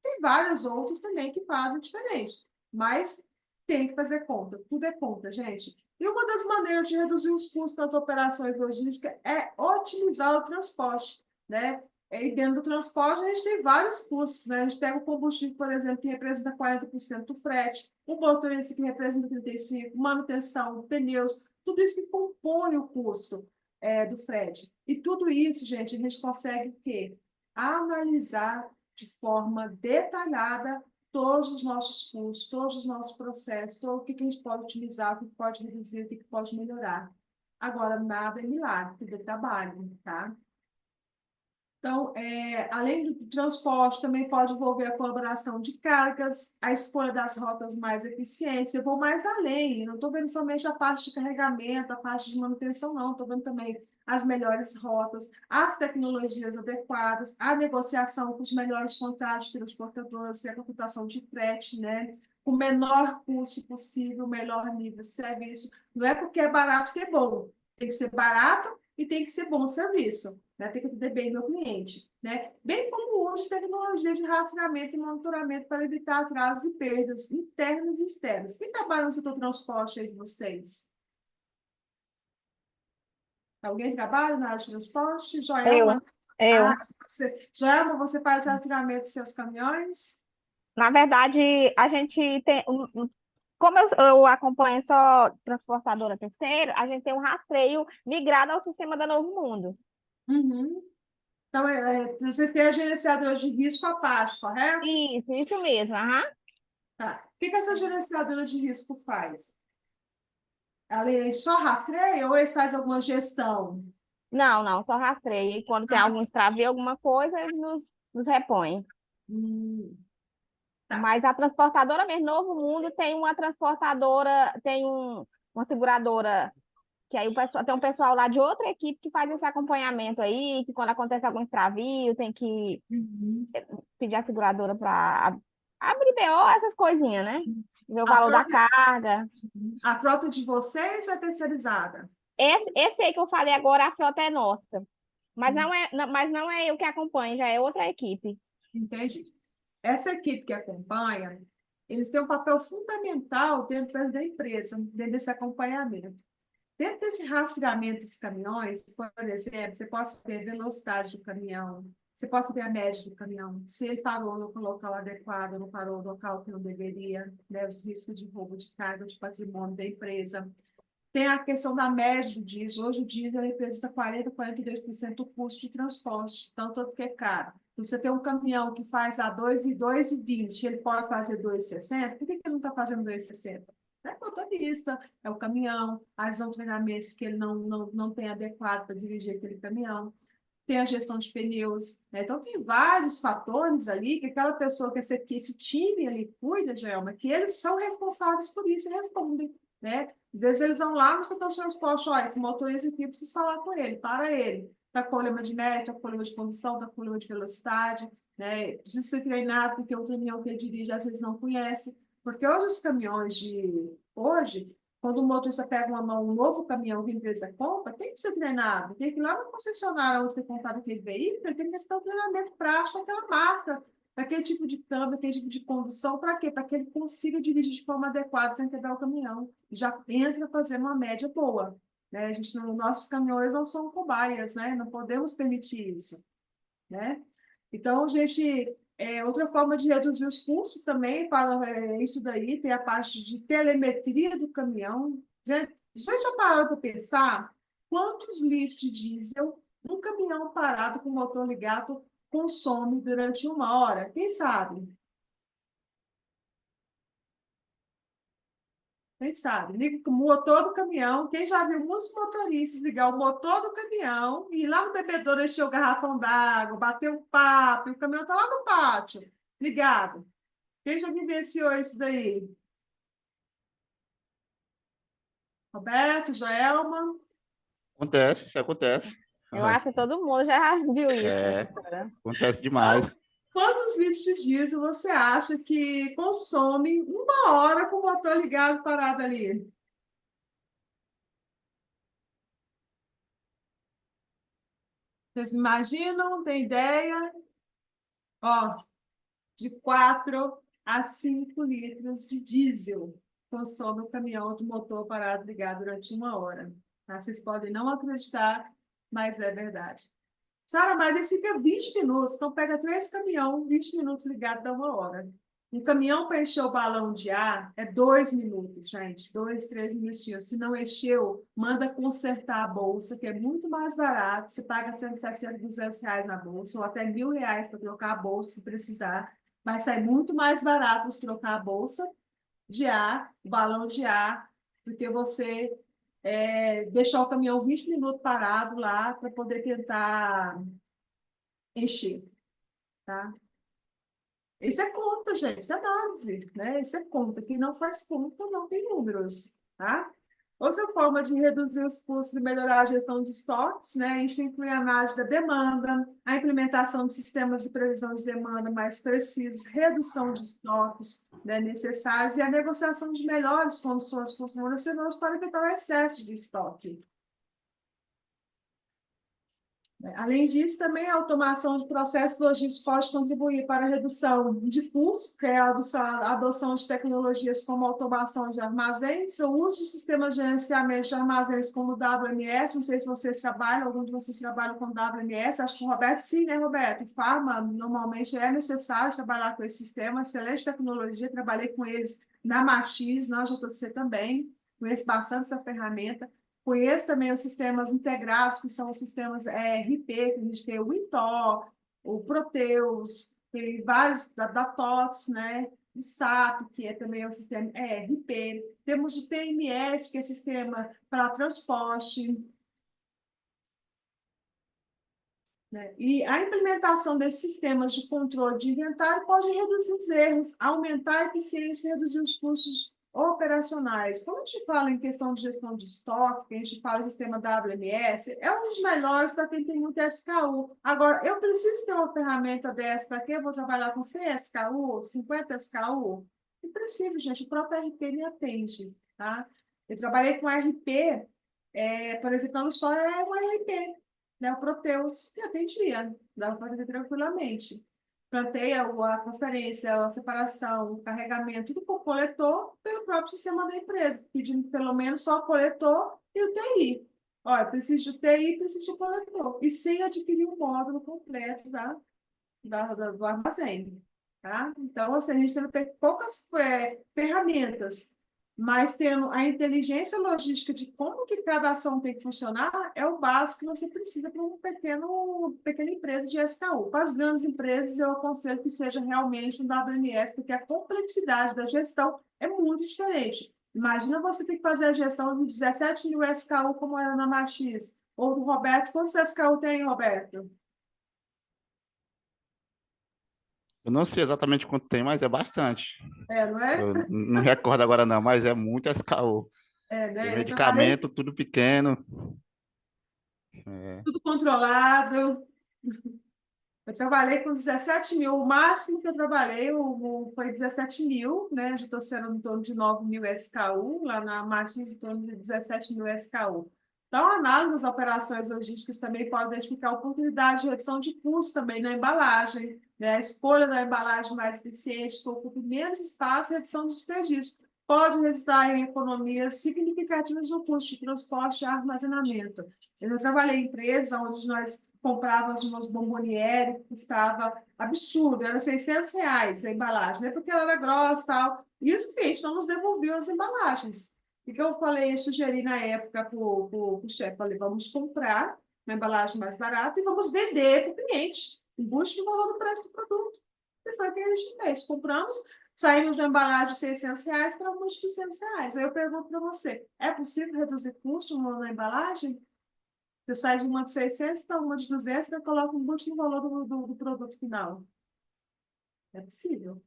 Tem vários outros também que fazem diferente, mas tem que fazer conta, tudo é conta, gente. E uma das maneiras de reduzir os custos das operações logísticas é otimizar o transporte, né? E dentro do transporte, a gente tem vários custos, né? A gente pega o combustível, por exemplo, que representa 40% do frete, o motorista que representa 35%, manutenção, pneus, tudo isso que compõe o custo do frete. E tudo isso, gente, a gente consegue o quê? Analisar de forma detalhada todos os nossos custos, todos os nossos processos, todo o que a gente pode utilizar, o que pode reduzir, o que pode melhorar. Agora, nada é milagre, tudo é trabalho, tá? Então, além do transporte, também pode envolver a colaboração de cargas, a escolha das rotas mais eficientes. Eu vou mais além, não estou vendo somente a parte de carregamento, a parte de manutenção, não. Estou vendo também as melhores rotas, as tecnologias adequadas, a negociação com os melhores contratos de transportadoras e a computação de frete, né? Com o menor custo possível, o melhor nível de serviço. Não é porque é barato que é bom. Tem que ser barato e tem que ser bom serviço, né? Tem que atender bem meu cliente, né? Bem como o uso de tecnologia de rastreamento e monitoramento para evitar atrasos e perdas internas e externas. Quem trabalha no setor transporte aí de vocês? Alguém trabalha na área de transporte? Eu, Joelma? eu. Ah, Joelma, você faz rastreamento dos seus caminhões? Na verdade, a gente tem, como eu acompanho só transportadora terceira, a gente tem um rastreio migrado ao sistema da Novo Mundo. Uhum. Então, vocês têm a gerenciadora de risco à parte, correto? Isso mesmo, aham. Tá. O que essa gerenciadora de risco faz? Ela só rastreia ou eles fazem alguma gestão? Não, só rastreio. E quando tem Ah, algum extravio, alguma coisa, eles nos repõem. hum, tá. Mas a transportadora mesmo, Novo Mundo, tem uma transportadora, uma seguradora, que aí o pessoal, tem um pessoal lá de outra equipe que faz esse acompanhamento aí, que quando acontece algum extravio, tem que Uhum. pedir a seguradora para abrir BO, essas coisinhas, né? Ver o A valor da frota, carga. a frota de vocês é terceirizada? Esse aí que eu falei agora, a frota é nossa. Hum, Mas não é eu que acompanho, já é outra equipe. Entendi. Essa equipe que acompanha, eles têm um papel fundamental dentro da empresa, dentro desse acompanhamento. Dentro desse rastreamento dos caminhões, por exemplo, você pode saber a velocidade do caminhão, você pode saber a média do caminhão, se ele parou no local adequado, não parou no local que não deveria, né, os riscos de roubo de carga, de patrimônio da empresa. Tem a questão da média do diesel. Hoje o diesel representa 40, 42% do custo de transporte, então tudo que é caro. Se você tem um caminhão que faz a 2,20, ele pode fazer 2,60, por que ele não está fazendo 2,60? É o motorista, é o caminhão, às vezes é um treinamento que ele não tem adequado para dirigir aquele caminhão, tem a gestão de pneus, né? Então, tem vários fatores ali que aquela pessoa, que esse time ali cuida, Gelma, que eles são responsáveis por isso e respondem, né? Às vezes eles vão lá no setor de transporte, ó, esse motorista aqui, precisa falar com ele, para ele. Está com problema de média, está com problema de condução, está com problema de velocidade, né? Precisa ser treinado, porque o caminhão que ele dirige, às vezes, não conhece. Porque hoje os caminhões de... Hoje, quando o motorista pega um novo caminhão que a empresa compra, tem que ser treinado, tem que ir lá na concessionária onde você comprar aquele veículo, ele tem que receber um treinamento prático daquela marca, daquele tipo de câmbio, aquele tipo de condução, para quê? Para que ele consiga dirigir de forma adequada sem quebrar o caminhão. Já entra fazendo uma média boa. Né? Nossos caminhões não são cobaias, né? Não podemos permitir isso. Né? Então, a gente... outra forma de reduzir os custos também, para isso daí, tem a parte de telemetria do caminhão. Já pararam para pensar quantos litros de diesel um caminhão parado com motor ligado consome durante uma hora? Quem sabe? Quem sabe? Liga o motor do caminhão. Quem já viu muitos motoristas ligar o motor do caminhão e ir lá no bebedouro encher o garrafão d'água, bater um papo, e o caminhão está lá no pátio, ligado. Quem já vivenciou isso daí? Roberto, Joelma? Acontece, isso acontece. Eu acho que todo mundo já viu isso, É, professora. acontece demais. Quantos litros de diesel você acha que consome uma hora com o motor ligado parado ali? Vocês imaginam? Tem ideia? Ó, de 4 a 5 litros de diesel consome o caminhão de motor parado ligado durante uma hora. Tá? Vocês podem não acreditar, mas é verdade. Sara, mas ele fica 20 minutos, então pega 3 caminhões, 20 minutos ligado dá uma hora. Um caminhão para encher o balão de ar é 2 minutos, gente, 2, 3 minutinhos. Se não encheu, manda consertar a bolsa, que é muito mais barato. Você paga 160, 200 reais na bolsa, ou até R$ 1.000 para trocar a bolsa, se precisar. Mas sai muito mais barato você trocar a bolsa de ar, o balão de ar, do que você deixar o caminhão 20 minutos parado lá para poder tentar encher, tá? Isso é conta, gente, isso é análise, né? Isso é conta. Quem não faz conta não tem números, tá? Outra forma de reduzir os custos e melhorar a gestão de estoques, né? Isso inclui a análise da demanda, a implementação de sistemas de previsão de demanda mais precisos, redução de estoques, né, necessários e a negociação de melhores condições com os fornecedores para evitar o excesso de estoque. Além disso, também a automação de processos logísticos pode contribuir para a redução de custos, que é a adoção de tecnologias como automação de armazéns, o uso de sistemas de gerenciamento de armazéns como o WMS, não sei se vocês trabalham, algum de vocês trabalham com WMS, acho que o Roberto sim, né, Roberto? Em Farma, normalmente é necessário trabalhar com esse sistema, excelente tecnologia, trabalhei com eles na Maxiz, na JC também, conheço bastante essa ferramenta. Conheço também os sistemas integrados, que são os sistemas RP, que a gente tem o ITO, o Proteus, tem vários da TOTS, né? O SAP, que é também o sistema ERP. Temos o TMS, que é sistema para transporte. Né? E a implementação desses sistemas de controle de inventário pode reduzir os erros, aumentar a eficiência e reduzir os custos operacionais. Quando a gente fala em questão de gestão de estoque, a gente fala em sistema WMS, é um dos melhores para quem tem muito SKU. Agora, eu preciso ter uma ferramenta dessa para quem eu vou trabalhar com 100 SKU, 50 SKU? Não precisa, gente, o próprio RP me atende. Tá? Eu trabalhei com RP, por exemplo, a história é um RP, né, o Proteus, que atendia, dava para atender tranquilamente. Plantei a conferência, a separação, o carregamento, tudo por coletor, pelo próprio sistema da empresa, pedindo pelo menos só o coletor e o TI. Olha, preciso de TI, preciso de coletor. E sem adquirir um módulo completo do armazém. Tá? Então, assim, a gente tem poucas ferramentas mas tendo a inteligência logística de como que cada ação tem que funcionar, é o básico que você precisa para pequena empresa de SKU. Para as grandes empresas, eu aconselho que seja realmente um WMS, porque a complexidade da gestão é muito diferente. Imagina você ter que fazer a gestão de 17 mil SKU, como era na Max, ou do Roberto. Quantos SKU tem, Roberto? Eu não sei exatamente quanto tem, mas é bastante. Não é? Eu não recordo agora não, mas é muito SKU. Tem Né? Eu trabalhei medicamento, tudo pequeno. É. tudo controlado. Eu trabalhei com 17 mil, o máximo que eu trabalhei foi 17 mil, né? Já estou sendo em torno de 9 mil SKU, lá na Martins, em torno de 17 mil SKU. Então, a análise das operações logísticas também pode identificar oportunidade de redução de custo também na embalagem, né? A escolha da embalagem mais eficiente, que ocupe menos espaço e redução de desperdício. Pode resultar em economias significativas no custo de transporte e armazenamento. Eu já trabalhei em empresas onde nós comprávamos umas bomboniere que custava absurdo, era R$ 600 a embalagem, né? Porque ela era grossa e tal. E os clientes não nos devolviam as embalagens. O que eu falei, eu sugeri na época para o chefe, falei, vamos comprar uma embalagem mais barata e vamos vender para o cliente, em busca do valor do preço do produto. E foi o que a gente fez. Compramos, saímos da embalagem de R$ 600 para uma de R$ 200. Aí eu pergunto para você, é possível reduzir custo na embalagem? Você sai de uma de 600 para uma de 200, você coloca um último valor do produto final. É possível.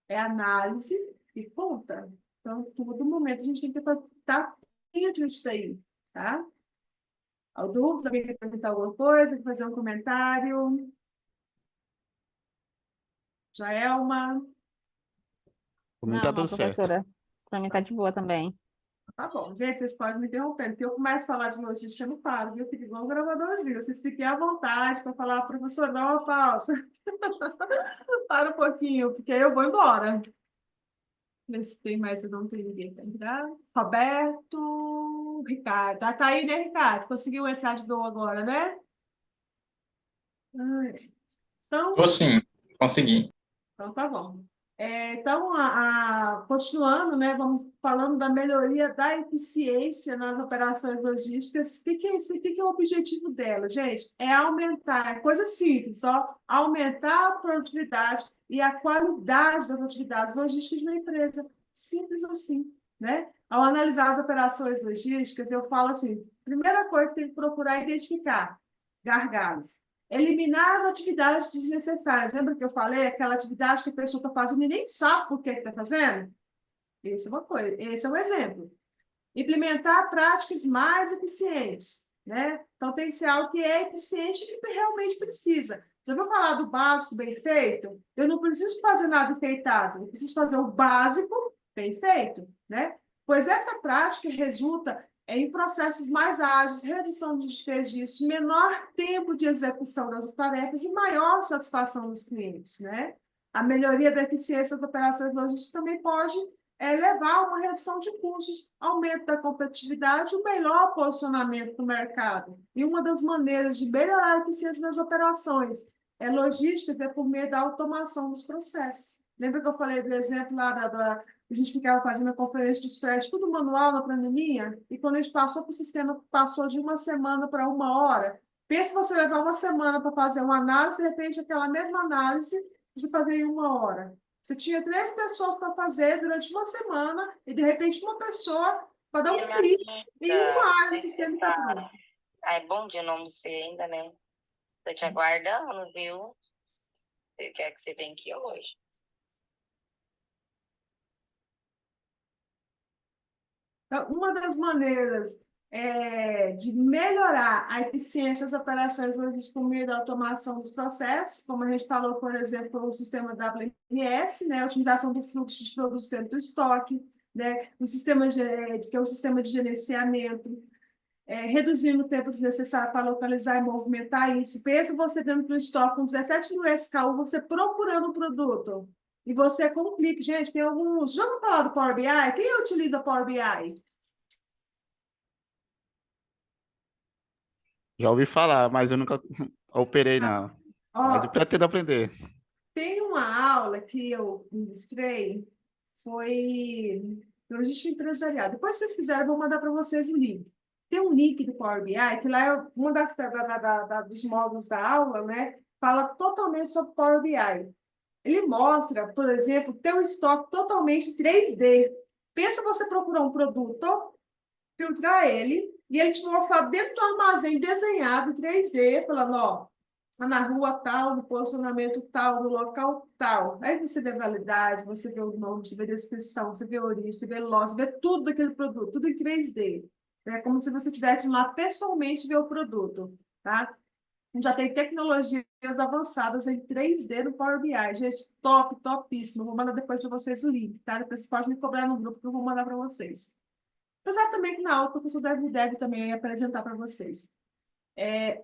É análise e conta. Então, todo momento a gente tem que estar dentro disso daí, tá? Aldux, alguém quer perguntar alguma coisa, quer fazer um comentário? Jaelma? Por mim tá Não, não, tudo certo. professora. Para mim tá de boa também. Tá bom. Gente, vocês podem me interromper, porque eu começo a falar de logística, eu não paro, viu? Fica igual um gravadorzinho. Vocês fiquem à vontade para falar, professor, não, falsa. Para um pouquinho, porque aí eu vou embora. Ver se tem mais, eu não tem ninguém para entrar. Roberto, Ricardo. Tá aí, né, Ricardo? Conseguiu entrar de novo agora, né? Ai, Tô Então, sim, consegui. então tá bom. Então, continuando, né, vamos falando da melhoria da eficiência nas operações logísticas. O que é o objetivo dela, gente? É aumentar, é coisa simples, ó, aumentar a produtividade e a qualidade das atividades logísticas de uma empresa. Simples assim, né? Ao analisar as operações logísticas, eu falo assim, primeira coisa, tem que procurar identificar gargalos. Eliminar as atividades desnecessárias. Lembra que eu falei? Aquela atividade que a pessoa está fazendo e nem sabe por que está fazendo? Essa é uma coisa. Esse é um exemplo. Implementar práticas mais eficientes. Né? Então, tem que ser algo que é eficiente e que realmente precisa. Já vou falar do básico bem feito? Eu não preciso fazer nada enfeitado. Eu preciso fazer o básico bem feito. Né? Pois essa prática resulta em processos mais ágeis, redução de desperdício, menor tempo de execução das tarefas e maior satisfação dos clientes, né? A melhoria da eficiência das operações logísticas também pode levar a uma redução de custos, aumento da competitividade e um melhor posicionamento no mercado. E uma das maneiras de melhorar a eficiência das operações logísticas é por meio da automação dos processos. Lembra que eu falei do exemplo lá a gente ficava fazendo a conferência dos prédios, tudo manual na planilhinha, e quando a gente passou para o sistema, passou de uma semana para uma hora. Pensa você levar uma semana para fazer uma análise, de repente aquela mesma análise você fazer em uma hora. Você tinha 3 pessoas para fazer durante uma semana, e de repente uma pessoa para dar um clique em uma área do sistema que está pronto. Ai, bom dia, não sei ainda, né? Tô te aguardando, viu? Você quer que você venha aqui hoje? Então, uma das maneiras de melhorar a eficiência das operações logísticas por meio da automação dos processos, como a gente falou, por exemplo, o sistema WMS, né, a otimização do fluxo de produtos dentro do estoque, né, o sistema que é o sistema de gerenciamento, reduzindo o tempo desnecessário para localizar e movimentar isso. Pensa você dentro do estoque com 17 mil SKU, você procurando o produto. E você com um clique, gente, tem alguns. Já vou falar do Power BI? Quem utiliza Power BI? Já ouvi falar, mas eu nunca operei, não. Mas eu Ó, pretendo aprender. tem uma aula que eu ministrei, foi logística empresarial. Depois, se vocês quiserem, eu vou mandar para vocês o link. Tem um link do Power BI, que lá é uma dos módulos da aula, né? Fala totalmente sobre Power BI. Ele mostra, por exemplo, ter um estoque totalmente 3D. Pensa você procurar um produto, filtrar ele, e ele te mostrar dentro do armazém desenhado em 3D, falando, ó, tá na rua tal, no posicionamento tal, no local tal. Aí você vê a validade, você vê o nome, você vê a descrição, você vê a origem, você vê loja, você vê tudo daquele produto, tudo em 3D. É como se você estivesse lá pessoalmente ver o produto, tá? Já tem tecnologias avançadas em 3D no Power BI. Gente, top, topíssimo. Vou mandar depois para vocês o link, tá? Depois você pode me cobrar no grupo que eu vou mandar para vocês. Apesar também que na aula o professor deve também apresentar para vocês.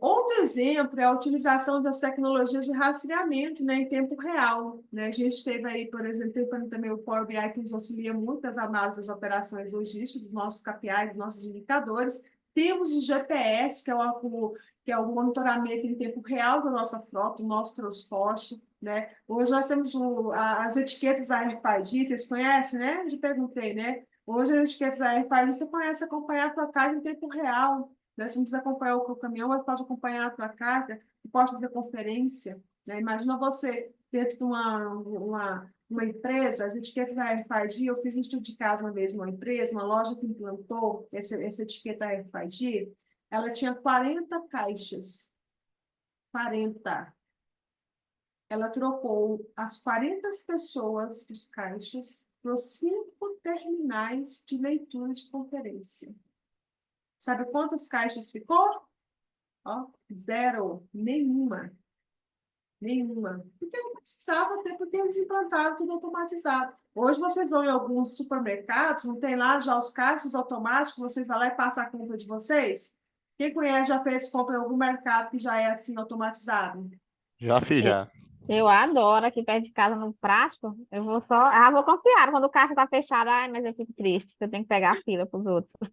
Outro exemplo é a utilização das tecnologias de rastreamento, né, em tempo real, né? A gente teve aí, por exemplo, também o Power BI que nos auxilia muito nas análises das operações logísticas, dos nossos KPIs, dos nossos indicadores. Temos o GPS, que é o monitoramento em tempo real da nossa frota, do nosso transporte, né? Hoje nós temos as etiquetas RFID, vocês conhecem, né? Eu te perguntei, né? Hoje as etiquetas RFID, você conhece acompanhar a tua carga em tempo real, né? Você não precisa acompanhar o caminhão, mas pode acompanhar a tua carga, pode fazer conferência, né? Imagina você dentro de uma empresa, as etiquetas da RFID, eu fiz um estudo de caso uma vez numa empresa, uma loja que implantou essa etiqueta RFID, ela tinha 40 caixas. 40. Ela trocou as 40 pessoas dos caixas por 5 terminais de leitura de conferência. Sabe quantas caixas ficou? Ó, 0, nenhuma. Nenhuma. Porque não precisava ter, porque eles implantaram tudo automatizado. Hoje vocês vão em alguns supermercados, não tem lá já os caixas automáticos, vocês vão lá e passam a compra de vocês? Quem conhece já fez compra em algum mercado que já é assim automatizado? Já fiz, já. Eu adoro aqui perto de casa no prático. Eu vou só. Vou confiar. Quando o caixa tá fechado, ai, mas eu fico triste. Eu tenho que pegar a fila para os outros.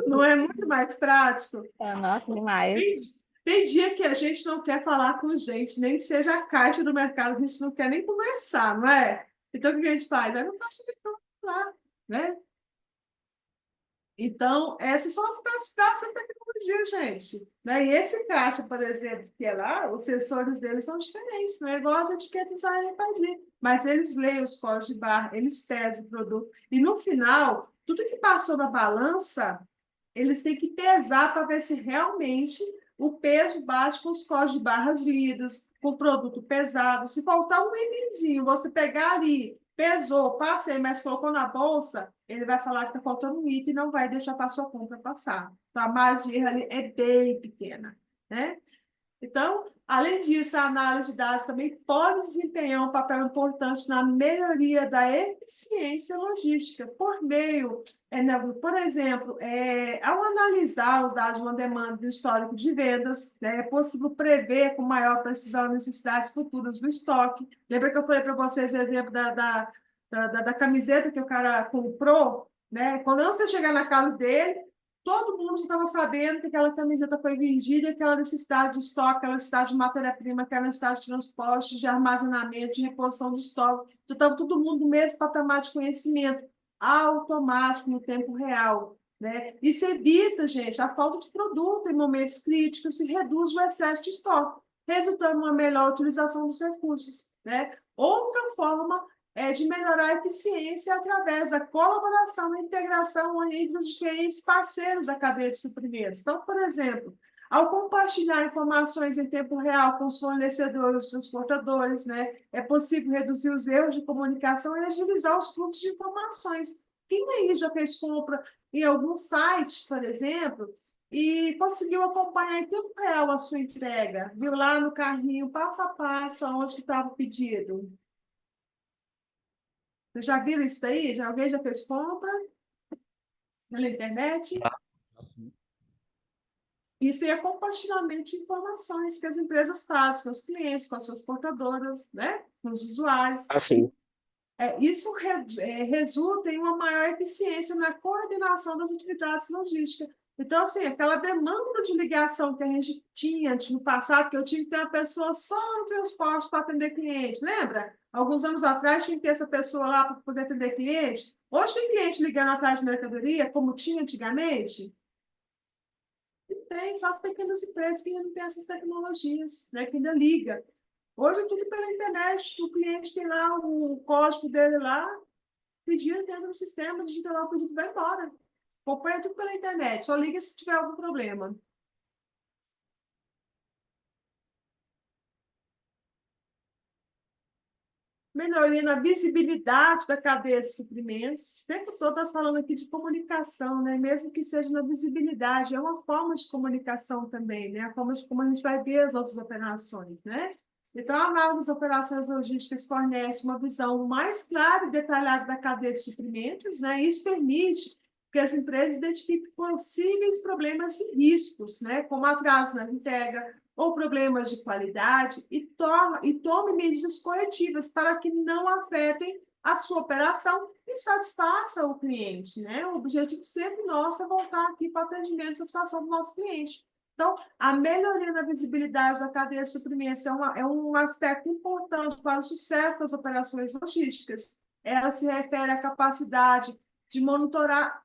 Não é muito mais prático? Nossa, demais. Tem dia que a gente não quer falar com gente, nem que seja a caixa do mercado, a gente não quer nem conversar, não é? Então, o que a gente faz? Vai no caixa eletrônico lá, né? Então, essas são as praticidades da tecnologia, gente. Né? E esse caixa, por exemplo, que é lá, os sensores deles são diferentes, não é igual as etiquetas RFID, mas eles leem os códigos de barra, eles pesam o produto, e no final, tudo que passou na balança, eles têm que pesar para ver se realmente o peso bate com os códigos de barras lidos, com o produto pesado. Se faltar um itemzinho, você pegar ali, pesou, passei, mas colocou na bolsa, ele vai falar que está faltando um item e não vai deixar para a sua compra passar. Então, a margem de erro ali é bem pequena, né? Então, além disso, a análise de dados também pode desempenhar um papel importante na melhoria da eficiência logística, por meio, por exemplo, ao analisar os dados de uma demanda do histórico de vendas, né, é possível prever com maior precisão necessidades futuras do estoque. Lembra que eu falei para vocês o exemplo da camiseta que o cara comprou? Né? Quando antes de chegar na casa dele, todo mundo já estava sabendo que aquela camiseta foi vendida, aquela necessidade de estoque, aquela necessidade de matéria-prima, aquela necessidade de transporte, de armazenamento, de reposição de estoque. Então, estava todo mundo no mesmo patamar de conhecimento, automático, no tempo real. Né? Isso evita, gente, a falta de produto em momentos críticos e reduz o excesso de estoque, resultando em uma melhor utilização dos recursos. Né? Outra forma de melhorar a eficiência através da colaboração e integração entre os diferentes parceiros da cadeia de suprimentos. Então, por exemplo, ao compartilhar informações em tempo real com os fornecedores, os transportadores, né, é possível reduzir os erros de comunicação e agilizar os fluxos de informações. Quem aí já fez compra em algum site, por exemplo, e conseguiu acompanhar em tempo real a sua entrega? Viu lá no carrinho, passo a passo, aonde estava o pedido? Vocês já viram isso daí? Alguém já fez compra na internet? Assim. Isso é compartilhamento de informações que as empresas fazem com os clientes, com as suas portadoras, né? Com os usuários. Assim. Isso resulta em uma maior eficiência na coordenação das atividades logísticas. Então, assim, aquela demanda de ligação que a gente tinha no passado, que eu tinha que ter uma pessoa só no transporte para atender cliente, lembra? Alguns anos atrás tinha que ter essa pessoa lá para poder atender cliente. Hoje tem cliente ligando atrás de mercadoria, como tinha antigamente? Não tem, só as pequenas empresas que ainda não têm essas tecnologias, né, que ainda liga. Hoje é tudo pela internet, o cliente tem lá o código dele lá, pediu dentro do sistema, digita lá o pedido e vai embora. Acompanha tudo pela internet, só liga se tiver algum problema. Melhoria na visibilidade da cadeia de suprimentos. O tempo todo nós falando aqui de comunicação, né? Mesmo que seja na visibilidade, é uma forma de comunicação também, né? A forma de como a gente vai ver as nossas operações, né? Então, a análise das operações logísticas fornece uma visão mais clara e detalhada da cadeia de suprimentos, né? Isso permite que as empresas identifiquem possíveis problemas e riscos, né? Como atraso na entrega, ou problemas de qualidade e tome medidas corretivas para que não afetem a sua operação e satisfaça o cliente, né? O objetivo sempre nosso é voltar aqui para o atendimento e satisfação do nosso cliente. Então, a melhoria na visibilidade da cadeia de suprimentos é um aspecto importante para o sucesso das operações logísticas. Ela se refere à capacidade de monitorar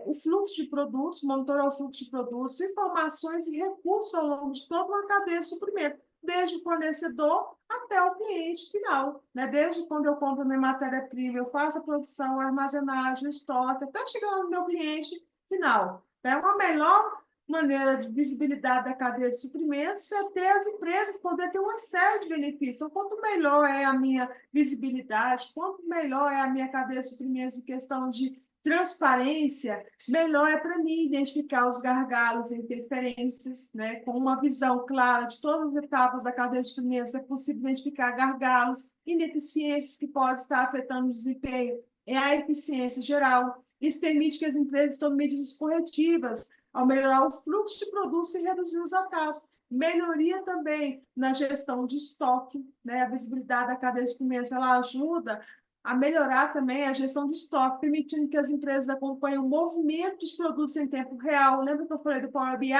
o fluxo de produtos, monitorar o fluxo de produtos, informações e recursos ao longo de toda uma cadeia de suprimento, desde o fornecedor até o cliente final, né? Desde quando eu compro minha matéria-prima, eu faço a produção, a armazenagem, o estoque, até chegar no meu cliente final. É uma melhor maneira de visibilidade da cadeia de suprimentos é ter as empresas poder ter uma série de benefícios. Então, quanto melhor é a minha visibilidade, quanto melhor é a minha cadeia de suprimentos em questão de transparência, melhor é para mim identificar os gargalos e interferências, né? Com uma visão clara de todas as etapas da cadeia de suprimentos, é possível identificar gargalos, ineficiências que podem estar afetando o desempenho e a eficiência geral. Isso permite que as empresas tomem medidas corretivas ao melhorar o fluxo de produtos e reduzir os atrasos. Melhoria também na gestão de estoque, né? A visibilidade da cadeia de suprimentos, ela ajuda a melhorar também a gestão de estoque, permitindo que as empresas acompanhem o movimento dos produtos em tempo real. Lembra que eu falei do Power BI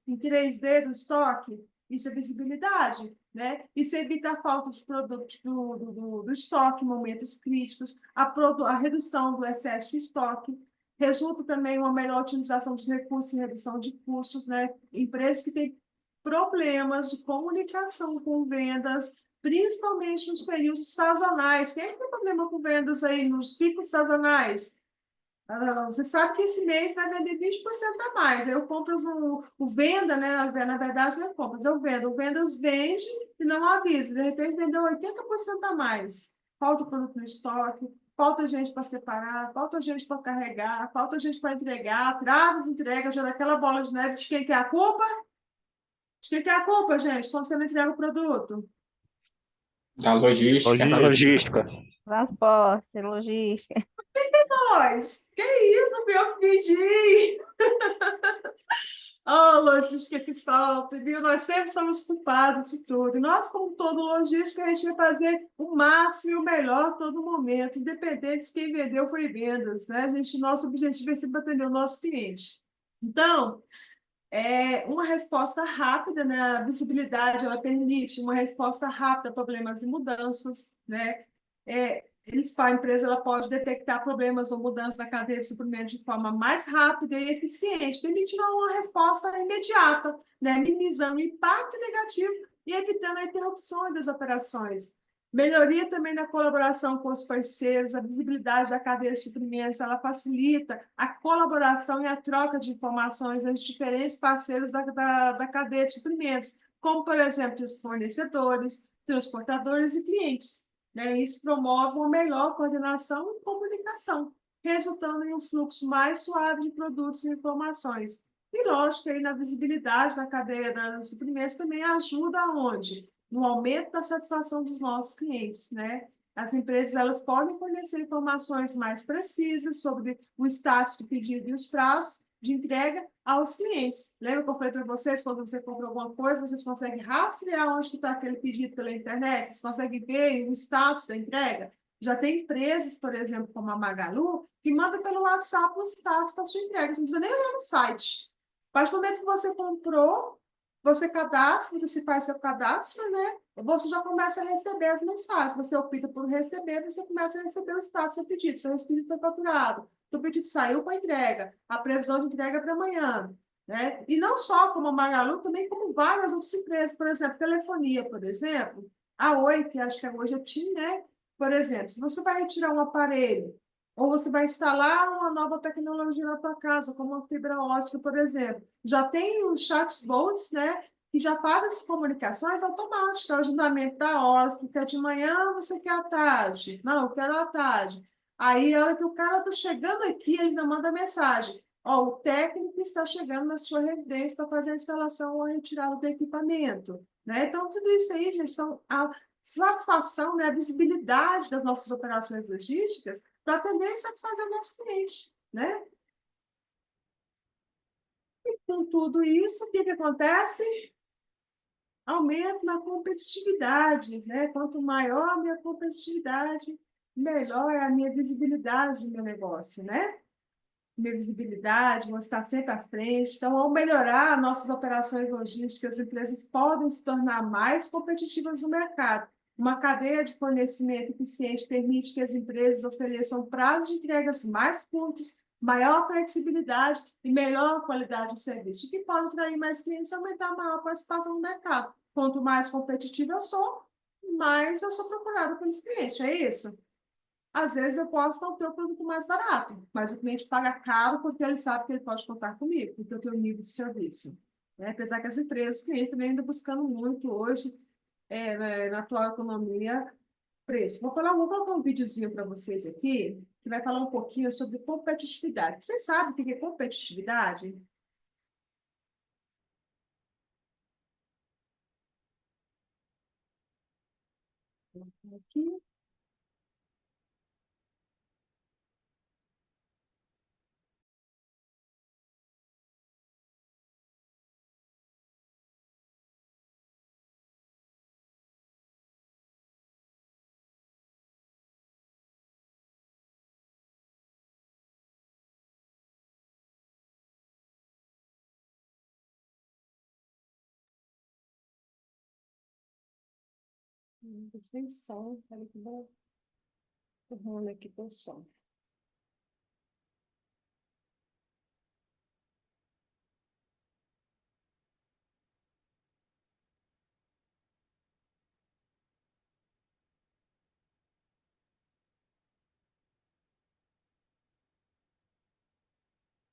em 3D do estoque? Isso é visibilidade, né? Isso evita a falta de produtos do estoque em momentos críticos, a redução do excesso de estoque. Resulta também uma melhor utilização dos recursos e redução de custos, né? Empresas que têm problemas de comunicação com vendas, principalmente nos períodos sazonais. Quem tem problema com vendas aí nos picos sazonais? Você sabe que esse mês vai vender 20% a mais. Eu compro o venda, né? Na verdade, não é compras, eu vendo. O vendas vende e não avisa. De repente, vendeu 80% a mais. Falta produto no estoque, falta gente para separar, falta gente para carregar, falta gente para entregar, atrasa as entregas, gera aquela bola de neve de quem quer a culpa? De quem quer a culpa, gente, quando você não entrega o produto? Da logística. Logística. Transporte, logística. Nós, que isso, não fui eu que pedi. Oh, logística que sofre, viu? Nós sempre somos culpados de tudo. E nós, como todo logística, a gente vai fazer o máximo e o melhor a todo momento, independente de quem vendeu foi vendas, né? Nosso objetivo é sempre atender o nosso cliente. Então, uma resposta rápida, né? A visibilidade, ela permite uma resposta rápida a problemas e mudanças, né? A empresa ela pode detectar problemas ou mudanças na cadeia de suprimentos de forma mais rápida e eficiente, permitindo uma resposta imediata, né? Minimizando o impacto negativo e evitando a interrupção das operações. Melhoria também na colaboração com os parceiros, a visibilidade da cadeia de suprimentos, ela facilita a colaboração e a troca de informações entre os diferentes parceiros da cadeia de suprimentos, como, por exemplo, os fornecedores, transportadores e clientes, né? Isso promove uma melhor coordenação e comunicação, resultando em um fluxo mais suave de produtos e informações. E, lógico, aí na visibilidade da cadeia de suprimentos também ajuda aonde? No aumento da satisfação dos nossos clientes, né? As empresas elas podem fornecer informações mais precisas sobre o status do pedido e os prazos de entrega aos clientes. Lembra que eu falei para vocês, quando você compra alguma coisa, vocês conseguem rastrear onde está aquele pedido pela internet? Vocês conseguem ver o status da entrega? Já tem empresas, por exemplo, como a Magalu, que manda pelo WhatsApp o status da sua entrega. Você não precisa nem olhar no site. A partir do momento que você comprou, você cadastra, você se faz seu cadastro, né? Você já começa a receber as mensagens. Você opta por receber, você começa a receber o status do seu pedido. Seu pedido foi faturado, seu pedido saiu com a entrega, a previsão de entrega é para amanhã, né? E não só como a Magalu, também como várias outras empresas, por exemplo, telefonia, por exemplo, a Oi, que acho que hoje é TIM, né? Por exemplo, se você vai retirar um aparelho, ou você vai instalar uma nova tecnologia na tua casa, como a fibra ótica, por exemplo. Já tem os chatbots, né, que já fazem essas comunicações automáticas, o agendamento da hora, se quer de manhã, você quer à tarde. Não, eu quero à tarde. Aí, a hora que o cara está chegando aqui, eles já mandam mensagem. Ó, o técnico está chegando na sua residência para fazer a instalação ou a retirada do equipamento. Né? Então, tudo isso aí, gente, são a satisfação, né, a visibilidade das nossas operações logísticas para atender e satisfazer o nosso cliente, né? E com tudo isso, o que acontece? Aumento na competitividade, né? Quanto maior a minha competitividade, melhor é a minha visibilidade no meu negócio, né? Minha visibilidade, vou estar sempre à frente. Então, ao melhorar nossas operações logísticas, as empresas podem se tornar mais competitivas no mercado. Uma cadeia de fornecimento eficiente permite que as empresas ofereçam prazos de entregas mais curtos, maior flexibilidade e melhor qualidade de serviço, o que pode atrair mais clientes e aumentar a maior participação no mercado. Quanto mais competitiva eu sou, mais eu sou procurada pelos clientes, é isso? Às vezes eu posso não ter o produto mais barato, mas o cliente paga caro porque ele sabe que ele pode contar comigo, porque eu tenho um nível de serviço. Né? Apesar que as empresas, os clientes também andam buscando muito hoje, na atual economia, preço. Vou colocar um videozinho para vocês aqui, que vai falar um pouquinho sobre competitividade. Vocês sabem o que é competitividade? Aqui. Sem som, peraí que vou arrumando aqui com o som.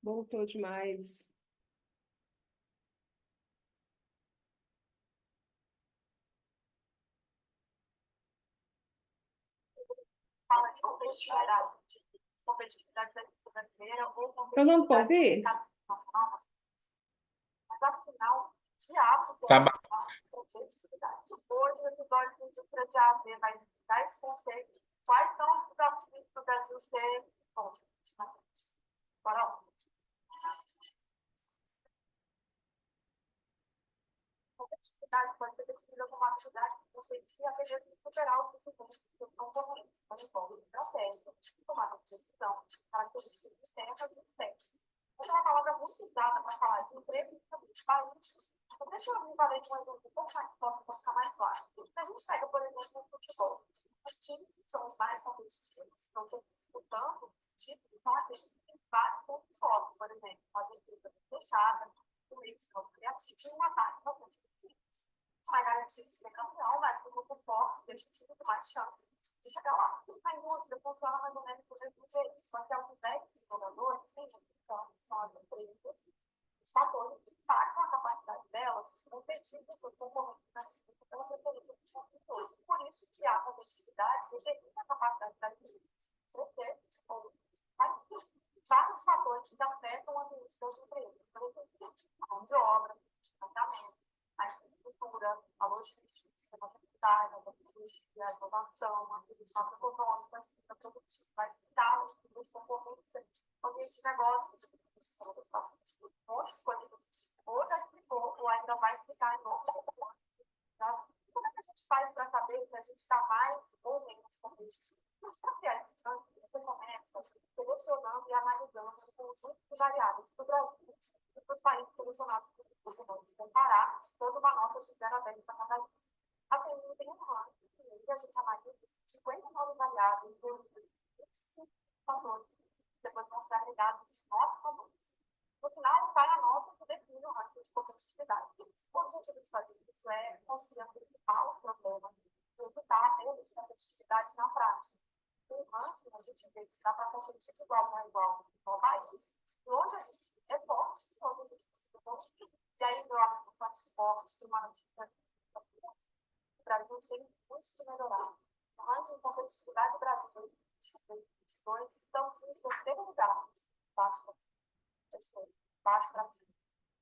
Voltou demais. Fala de competitividade brasileira ou Eu não competitividade posso ouvir? internacional, mas afinal, de ato, Tá ba- competitividade. Hoje, o episódio do Indústria de AV vai dar esse conceito. Quais são os desafios para o Brasil ser bom? Bora lá. Competitividade pode ser definida como uma atividade que consiste em aprender a superar o crescimento dos concorrentes, como envolve estratégia, tomada de decisão, características externas e externas. Essa é uma palavra muito usada para falar de empresa e também de país. Então, deixa eu me valer de um exemplo um pouco mais forte para ficar mais claro. Se a gente pega, por exemplo, o futebol, os times que são os mais competitivos, que estão sempre disputando títulos, são aqueles que têm vários pontos fortes, por exemplo, uma defesa fechada, um meio criativo e um ataque bastante específico. Vai garantir que ser campeão, mas com grupo forte, deixa o time com mais chance de chegar lá. A indústria funciona mais ou menos do mesmo jeito, só que aos 10 jogadores, sim, então, são as empresas, os fatores que impactam a capacidade delas de competir com seus concorrentes na disputa pela preferência dos consumidores. Por isso que a competitividade determina a capacidade da empresa de crescer ou cair. Vários fatores que afetam o ambiente das empresas, por exemplo, a mão de obra, o financiamento, a infraestrutura, a logística, o sistema tributário, a tecnologia, a inovação, a atividade econômica, a estrutura produtiva, a escala dos concorrentes, o ambiente de negócios, um monte de coisas. Ou já explicou, ou ainda vai explicar em outro. Tá? Como é que a gente faz para saber se a gente está mais ou menos competitivo? Porque você começa selecionando e analisando um conjunto de variáveis do Brasil e dos países selecionados Você vai se comparar toda uma nota de 0 a 10 para cada item. Assim, tem um ranking, e a gente analisa 59 variáveis, 25 fatores, depois vão ser agregados de 9 fatores. No final, sai a nota que define o ranking de competitividade. O objetivo de fazer isso é conseguir antecipar os problemas e evitar a perda de competitividade na prática. O ranking, a gente vê se dá para competir de igual para igual no país, e onde a gente é forte, onde a gente precisa construir. E aí, meu amigo, são esportes, uma notícia. O Brasil tem muito que melhorar. O ranking de competitividade do Brasil em 2022 estamos em terceiro lugar. Baixo para cima.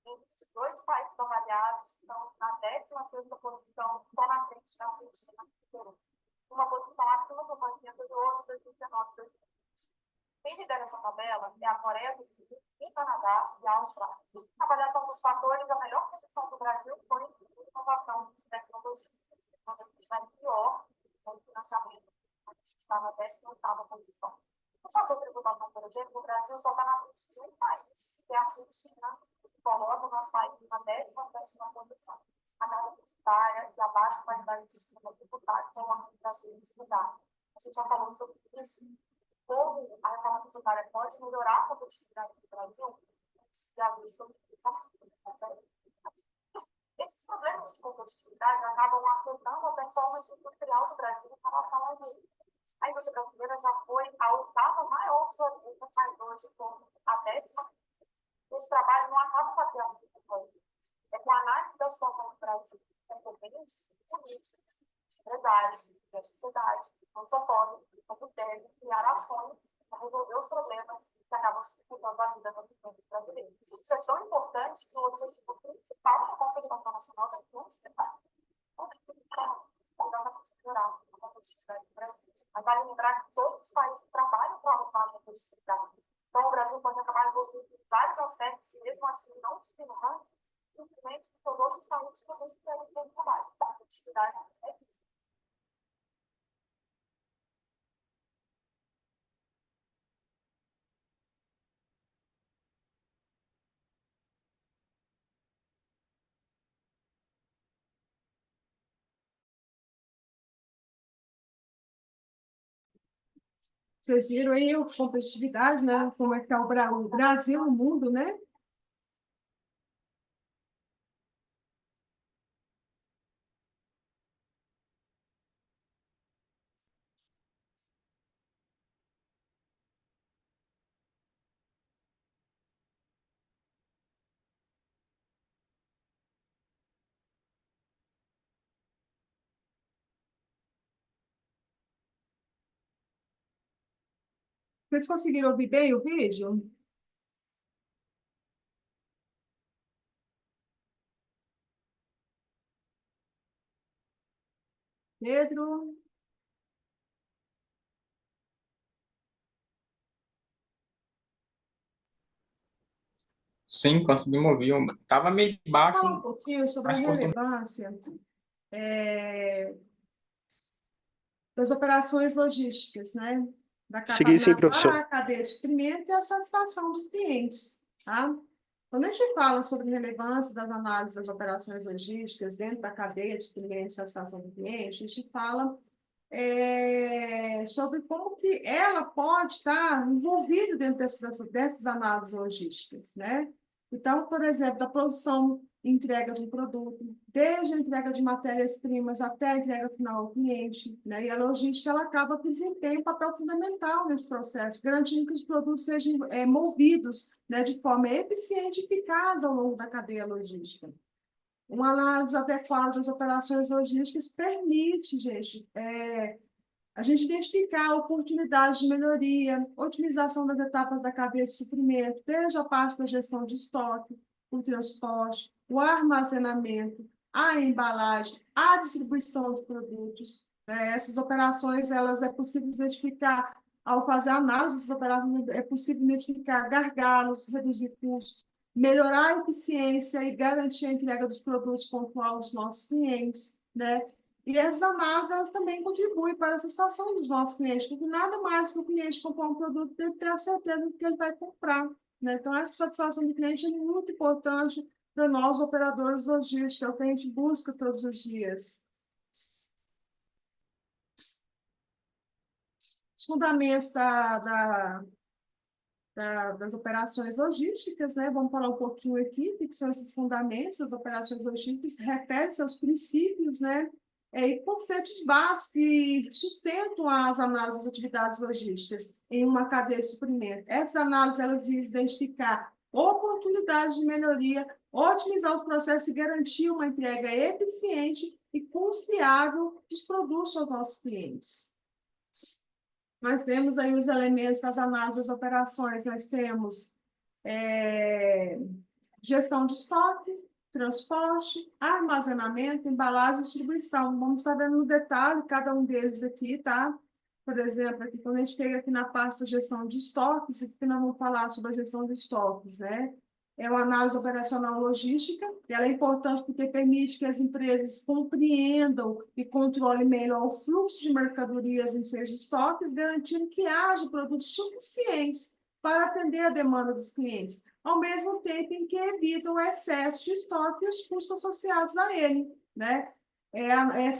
Em 18 países avaliados, estão na 16ª posição, só na frente da Argentina e Peru. Uma posição acima do ranking anterior de 2019 e 2020. Quem lidera essa tabela é a Coreia do Sul, o Canadá e a Austrália. A avaliação dos fatores, a melhor posição do Brasil foi em inovação de tecnologia. Onde a gente está pior no financiamento. A gente está na 18ª posição. O fator tributação, por exemplo, o Brasil só está na frente de um país, que é a Argentina, que coloca o nosso país na 17ª posição. A carga tributária e a baixa qualidade de sistema tributário, que é uma desigualdade. A gente já falou sobre isso. Como a reforma tributária pode melhorar a competitividade do Brasil, já viu sobre isso. Esses problemas de competitividade acabam afetando a performance industrial do Brasil em relação ao mundo. A indústria brasileira já foi a 8ª maior produtora, mas hoje como a 10ª. Esse trabalho não acaba com a criação do plano. É com a análise da situação do Brasil, competentes políticos, empresários, da sociedade, não só podem, como devem criar ações para resolver os problemas que acabam dificultando a vida das empresas brasileiras. Isso é tão importante que o objetivo principal da Confederação Nacional da Indústria é melhorar a competitividade do Brasil. Mas vale lembrar que todos os países trabalham para aumentar a competitividade. Então, o Brasil pode acabar envolvido em vários aspectos e, mesmo assim, não tem no ranking, simplesmente porque todos os países também querem ter trabalho. A competitividade é isso. Vocês viram aí a competitividade, né? Como é que está o Brasil no mundo, né? Vocês conseguiram ouvir bem o vídeo? Pedro? Sim, consegui ouvir. Estava meio baixo, Fala um pouquinho sobre a mas consegui. relevância das operações logísticas, né? Sim, professor. Na cadeia de suprimento e a satisfação dos clientes, tá? Quando a gente fala sobre relevância das análises das operações logísticas dentro da cadeia de suprimento e satisfação do cliente, a gente fala sobre como que ela pode estar envolvida dentro dessas análises logísticas, né? Então, por exemplo, da produção e entrega de um produto, desde a entrega de matérias-primas até a entrega final ao cliente, né? E a logística, ela acaba desempenhando um papel fundamental nesse processo, garantindo que os produtos sejam movidos, né, de forma eficiente e eficaz ao longo da cadeia logística. Uma análise adequada das operações logísticas permite, gente, a gente identificar oportunidades de melhoria, otimização das etapas da cadeia de suprimento, desde a parte da gestão de estoque, o transporte, o armazenamento, a embalagem, a distribuição de produtos. Essas operações, elas é possível identificar, ao fazer a análise dessas operações, é possível identificar gargalos, reduzir custos, melhorar a eficiência e garantir a entrega dos produtos pontual aos nossos clientes, né? E essas análises, elas também contribuem para a satisfação dos nossos clientes, porque nada mais que o cliente comprar um produto tem que ter a certeza de que ele vai comprar, né? Então, essa satisfação do cliente é muito importante para nós, operadores logísticos, é o que a gente busca todos os dias. Os fundamentos das operações logísticas, né? Vamos falar um pouquinho aqui, o que são esses fundamentos das operações logísticas, refere-se aos princípios, né? E conceitos básicos que sustentam as análises das atividades logísticas em uma cadeia de suprimento. Essas análises, elas visam identificar oportunidades de melhoria, otimizar os processos e garantir uma entrega eficiente e confiável dos produtos aos nossos clientes. Nós temos aí os elementos das análises das operações, nós temos gestão de estoque, transporte, armazenamento, embalagem e distribuição. Vamos estar vendo no detalhe cada um deles aqui, tá? Por exemplo, aqui, quando a gente chega aqui na parte da gestão de estoques, aqui nós vamos falar sobre a gestão de estoques, né? É uma análise operacional logística, e ela é importante porque permite que as empresas compreendam e controlem melhor o fluxo de mercadorias em seus estoques, garantindo que haja produtos suficientes para atender a demanda dos clientes, ao mesmo tempo em que evitam o excesso de estoque e os custos associados a ele, né?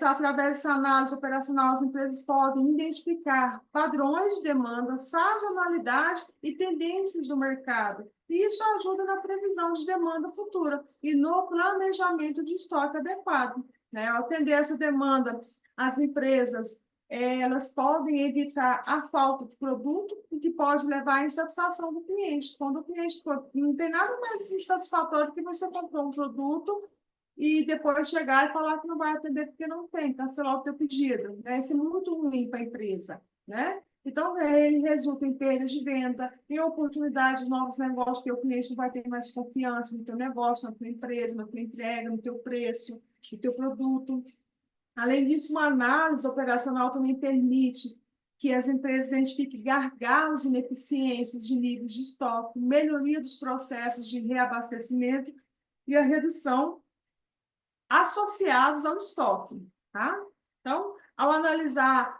Através dessa análise operacional, as empresas podem identificar padrões de demanda, sazonalidade e tendências do mercado. E isso ajuda na previsão de demanda futura e no planejamento de estoque adequado, né? Ao atender essa demanda, as empresas elas podem evitar a falta de produto, o que pode levar à insatisfação do cliente. Quando o cliente não tem nada mais insatisfatório que você comprou um produto e depois chegar e falar que não vai atender porque não tem, cancelar o teu pedido, né? Isso é muito ruim para a empresa, né? Então, ele resulta em perdas de venda, em oportunidade de novos negócios, porque o cliente não vai ter mais confiança no teu negócio, na tua empresa, na tua entrega, no teu preço, no teu produto. Além disso, uma análise operacional também permite que as empresas identifiquem gargalos e ineficiências de níveis de estoque, melhoria dos processos de reabastecimento e a redução associados ao estoque, tá? Então, ao analisar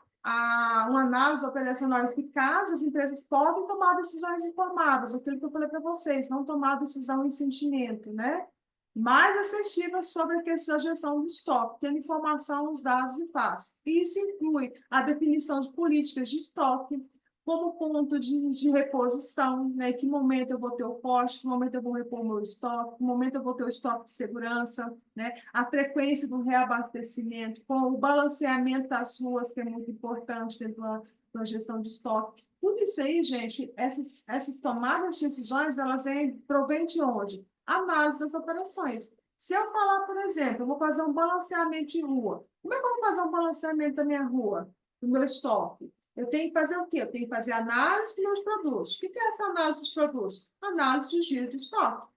uma análise operacional eficaz, as empresas podem tomar decisões informadas, aquilo que eu falei para vocês, não tomar decisão em sentimento, né? Mais assertivas sobre a questão da gestão do estoque, tendo informação, os dados e fatos. Isso inclui a definição de políticas de estoque, como ponto de reposição, né? Em que momento eu vou ter o poste, que momento eu vou repor o meu estoque, que momento eu vou ter o estoque de segurança, né? A frequência do reabastecimento, com o balanceamento das ruas, que é muito importante dentro da gestão de estoque. Tudo isso aí, gente, essas tomadas de decisões, elas provêm de onde? Análise das operações. Se eu falar, por exemplo, eu vou fazer um balanceamento de rua, como é que eu vou fazer um balanceamento da minha rua, do meu estoque? Eu tenho que fazer o quê? Eu tenho que fazer análise dos meus produtos. O que é essa análise dos produtos? Análise do giro de estoque.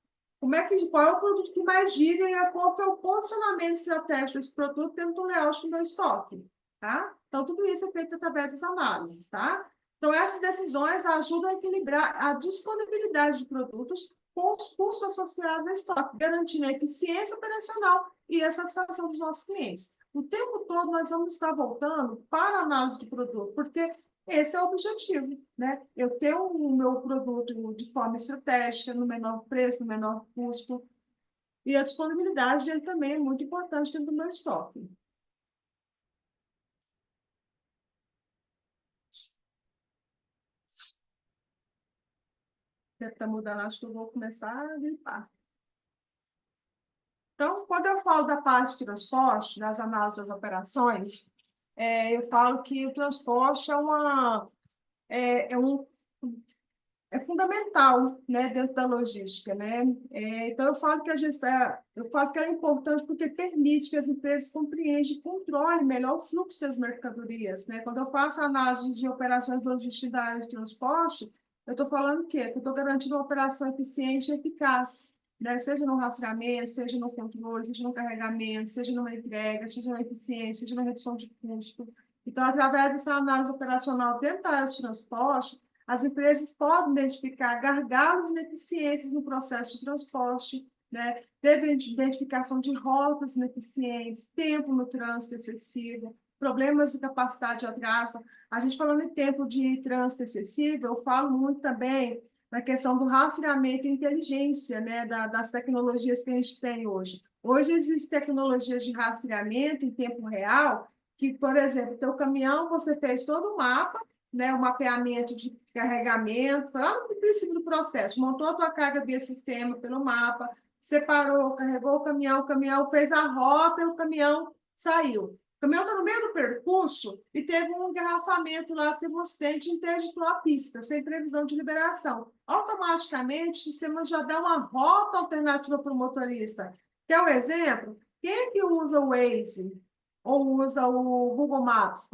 Qual é o produto que mais gira e qual que é o posicionamento estratégico desse produto dentro do layout do meu estoque, tá? Então, tudo isso é feito através das análises, tá? Então, essas decisões ajudam a equilibrar a disponibilidade de produtos com os custos associados ao estoque, garantindo a eficiência operacional e a satisfação dos nossos clientes. O tempo todo nós vamos estar voltando para a análise do produto, porque esse é o objetivo, né? Eu ter o meu produto de forma estratégica, no menor preço, no menor custo, e a disponibilidade dele também é muito importante dentro do meu estoque. Deve estar mudando, acho que eu vou começar a limpar. Então, quando eu falo da parte de transporte, das análises das operações, eu falo que o transporte é fundamental, né, dentro da logística, né? Então, eu falo que ela é importante porque permite que as empresas compreendam e controlem melhor o fluxo das mercadorias, né? Quando eu faço análise de operações logísticas da área de transporte, eu estou falando o quê? Que eu estou garantindo uma operação eficiente e eficaz, né? Seja no rastreamento, seja no controle, seja no carregamento, seja numa entrega, seja na eficiência, seja na redução de custo. Então, através dessa análise operacional dentro da área de transporte, as empresas podem identificar gargalos e ineficiências no processo de transporte, né? Desde identificação de rotas ineficientes, tempo no trânsito excessivo, problemas de capacidade de atraso. A gente falando em tempo de trânsito excessivo, eu falo muito também na questão do rastreamento e inteligência, né, das tecnologias que a gente tem hoje. Hoje existem tecnologias de rastreamento em tempo real, que, por exemplo, teu caminhão, você fez todo o mapa, né, o mapeamento de carregamento, foi lá no princípio do processo, montou a tua carga via sistema pelo mapa, separou, carregou o caminhão fez a rota e o caminhão saiu. O caminhão está no meio do percurso e teve um engarrafamento lá, teve um acidente e interditou a pista, sem previsão de liberação. Automaticamente, o sistema já dá uma rota alternativa para o motorista. Quer um exemplo? Quem é que usa o Waze ou usa o Google Maps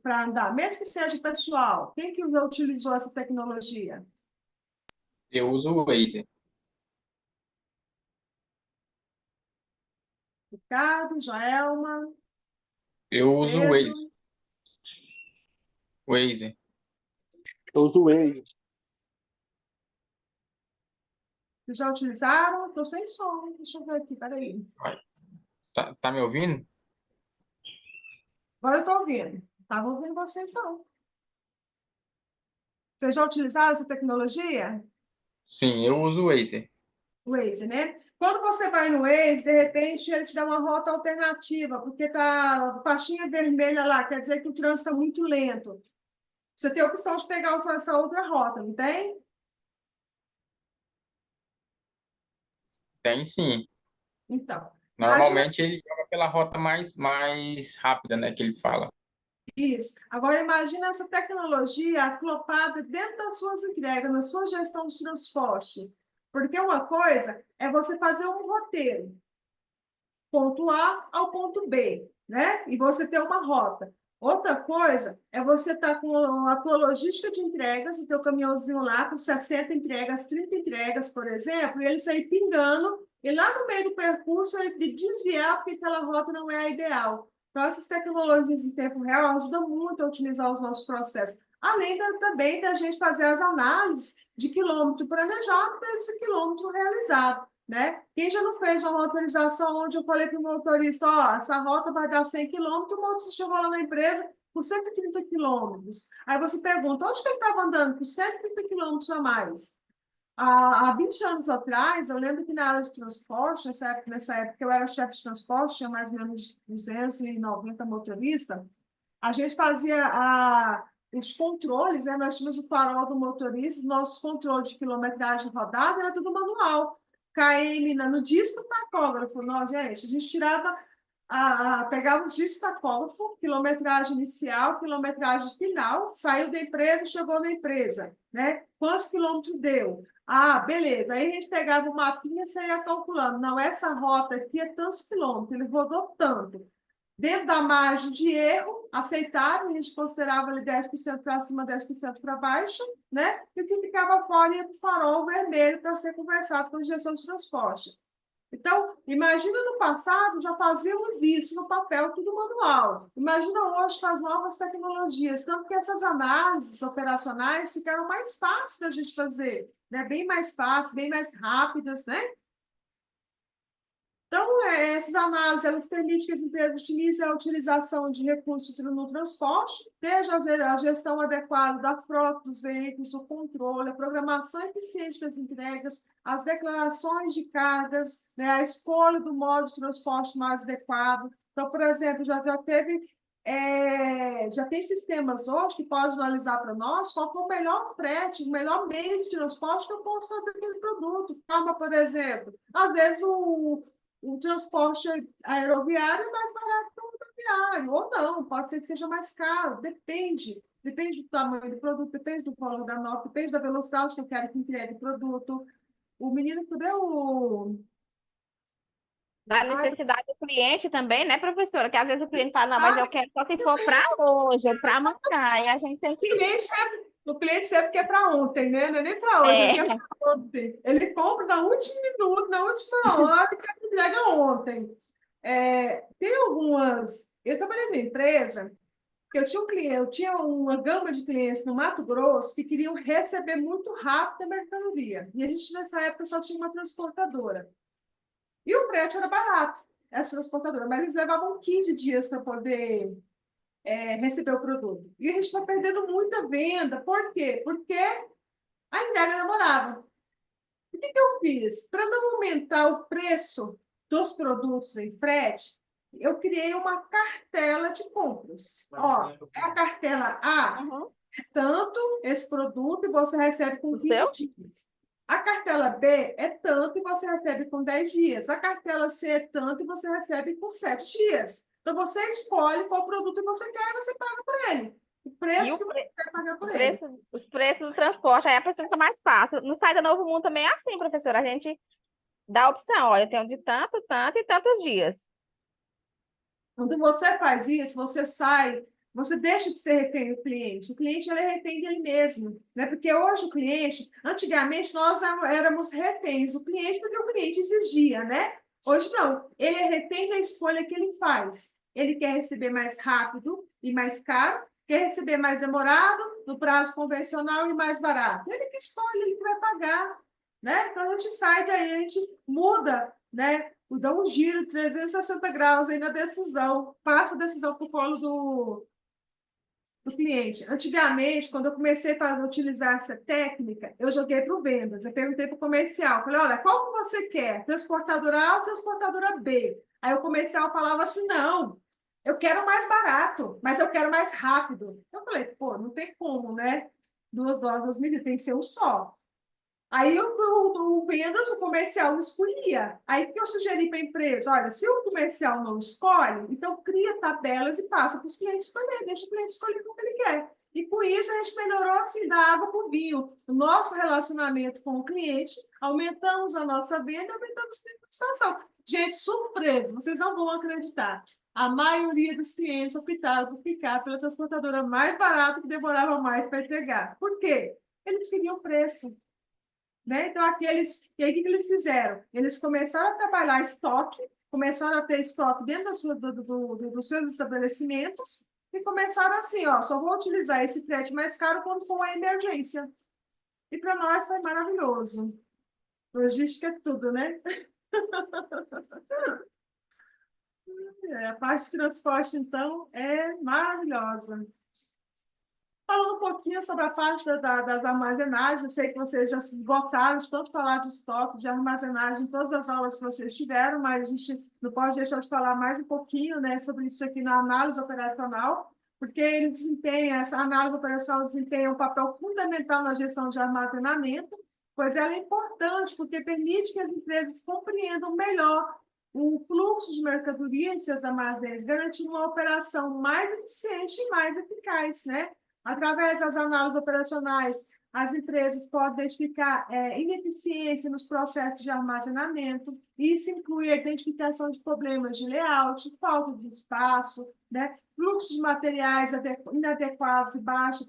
para andar? Mesmo que seja pessoal, quem que já utilizou essa tecnologia? Eu uso o Waze. Ricardo, Joelma, Eu uso o Waze. Pedro. Waze. Eu uso o Waze. Vocês já utilizaram? Estou sem som. Deixa eu ver aqui, peraí. Tá me ouvindo? Agora eu estou ouvindo. Estava ouvindo vocês, não. Vocês já utilizaram essa tecnologia? Sim, eu uso o Waze. Waze, né? Quando você vai no Waze, de repente ele te dá uma rota alternativa, porque tá faixinha vermelha lá, quer dizer que o trânsito está muito lento. Você tem a opção de pegar essa outra rota, não tem? Tem sim. Então, imagina Normalmente ele joga pela rota mais rápida, né, que ele fala. isso. Agora, imagina essa tecnologia acoplada dentro das suas entregas, na sua gestão de transporte. Porque uma coisa é você fazer um roteiro, ponto A ao ponto B, né? E você ter uma rota. Outra coisa é você estar com a tua logística de entregas, o teu caminhãozinho lá com 60 entregas, 30 entregas, por exemplo, e ele sair pingando, e lá no meio do percurso ele desviar porque aquela rota não é a ideal. Então, essas tecnologias em tempo real ajudam muito a otimizar os nossos processos. Além também da gente fazer as análises de quilômetro planejado versus quilômetro realizado, né? Quem já não fez uma autorização onde eu falei para o motorista, ó, essa rota vai dar 100 quilômetros, o motorista chegou lá na empresa com 130 quilômetros. Aí você pergunta, onde que ele estava andando com 130 quilômetros a mais? Há 20 anos atrás, eu lembro que na área de transporte, nessa época eu era chefe de transporte, tinha mais ou menos 290 motoristas, a gente fazia os controles, né? Nós tínhamos o farol do motorista, nossos controles de quilometragem rodada era tudo manual. KM no disco tacógrafo, não, gente, a gente tirava, pegava os discos tacógrafo, quilometragem inicial, quilometragem final, saiu da empresa, chegou na empresa, né? Quantos quilômetros deu? Ah, beleza. Aí a gente pegava o mapinha e saía calculando. Não, essa rota aqui é tantos quilômetros, ele rodou tanto. Dentro da margem de erro aceitável, a gente considerava ali 10% para cima, 10% para baixo, né? E o que ficava fora ia para o farol vermelho para ser conversado com a direção de transporte. Então, imagina no passado, já fazíamos isso no papel, tudo manual. Imagina hoje com as novas tecnologias, tanto que essas análises operacionais ficaram mais fáceis da gente fazer, né? Bem mais fáceis, bem mais rápidas, né? Então, essas análises, elas permitem que as empresas otimizem a utilização de recursos no transporte, seja a gestão adequada da frota dos veículos, o controle, a programação eficiente das entregas, as declarações de cargas, né, a escolha do modo de transporte mais adequado. Então, por exemplo, já tem sistemas hoje que podem analisar para nós qual é o melhor frete, o melhor meio de transporte que eu posso fazer aquele produto. Forma, por exemplo, às vezes o transporte aeroviário é mais barato que o rodoviário, ou não, pode ser que seja mais caro, depende. Depende do tamanho do produto, depende do valor da nota, depende da velocidade que eu quero que entregue o produto. O menino que deu Da necessidade do cliente também, né, professora? Que às vezes o cliente fala, não, mas eu quero só se for para hoje ou para amanhã. E a gente tem que. O cliente sempre quer para ontem, né? Não é nem para hoje, ele quer para ontem. Ele compra no último minuto, na última hora, e quer que entrega ontem. Tem algumas. Eu trabalhei na empresa, eu tinha uma gama de clientes no Mato Grosso que queriam receber muito rápido a mercadoria. E a gente, nessa época, só tinha uma transportadora. E o frete era barato, essa transportadora, mas eles levavam 15 dias para poder receber o produto. E a gente está perdendo muita venda. Por quê? Porque a entrega demorava. O que eu fiz? Para não aumentar o preço dos produtos em frete, eu criei uma cartela de compras. Ó, é a cartela A, Uhum. é tanto esse produto e você recebe com O 15 seu? dias. A cartela B é tanto e você recebe com 10 dias. A cartela C é tanto e você recebe com 7 dias. Então, você escolhe qual produto você quer e você paga por ele. O E preço o, que você quer pagar por o ele. os preços do transporte, aí a pessoa fica mais fácil. No site da Novo Mundo também é assim, professora. A gente dá a opção, olha, eu tenho de tanto, tanto e tantos dias. Quando você faz isso, você sai, você deixa de ser refém do cliente. O cliente ele é refém dele mesmo, né? Porque hoje o cliente, antigamente nós éramos reféns do cliente porque o cliente exigia, né? Hoje não, ele é refém da escolha que ele faz. Ele quer receber mais rápido e mais caro, quer receber mais demorado, no prazo convencional e mais barato. Ele que escolhe, ele que vai pagar, né? Então a gente sai daí, a gente muda, né? Dá um giro de 360 graus aí na decisão, passa a decisão para o colo do cliente. Antigamente, quando eu comecei a utilizar essa técnica, eu joguei para o vendas, eu perguntei para o comercial, falei, olha, qual que você quer? Transportadora A ou transportadora B? Aí o comercial falava assim, não, eu quero mais barato, mas eu quero mais rápido. Eu falei, pô, não tem como, né? 2 doses, 2 mil, tem que ser um só. Aí o vendas, o comercial escolhia. Aí o que eu sugeri para a empresa? Olha, se o comercial não escolhe, então cria tabelas e passa para os clientes escolher, deixa o cliente escolher o que ele quer. E com isso a gente melhorou assim da água para o vinho. O nosso relacionamento com o cliente, aumentamos a nossa venda, aumentamos a satisfação. Gente, surpresa, vocês não vão acreditar. A maioria dos clientes optaram por ficar pela transportadora mais barata que demorava mais para entregar. Por quê? Eles queriam preço. Né? Então, e aí, o que eles fizeram? Eles começaram a trabalhar estoque, começaram a ter estoque dentro dos seus estabelecimentos e começaram assim, ó, só vou utilizar esse frete mais caro quando for uma emergência. E para nós foi maravilhoso. Logística é tudo, né? A parte de transporte, então, é maravilhosa. Falando um pouquinho sobre a parte das armazenagens, eu sei que vocês já se esgotaram de tanto falar de estoque, de armazenagem, todas as aulas que vocês tiveram, mas a gente não pode deixar de falar mais um pouquinho, né, sobre isso aqui na análise operacional, porque ele desempenha, essa análise operacional desempenha um papel fundamental na gestão de armazenamento, pois ela é importante, porque permite que as empresas compreendam melhor o fluxo de mercadoria em seus armazéns, garantindo uma operação mais eficiente e mais eficaz, né? Através das análises operacionais, as empresas podem identificar ineficiência nos processos de armazenamento. Isso inclui a identificação de problemas de layout, falta de espaço, né? Fluxo de materiais inadequados e baixa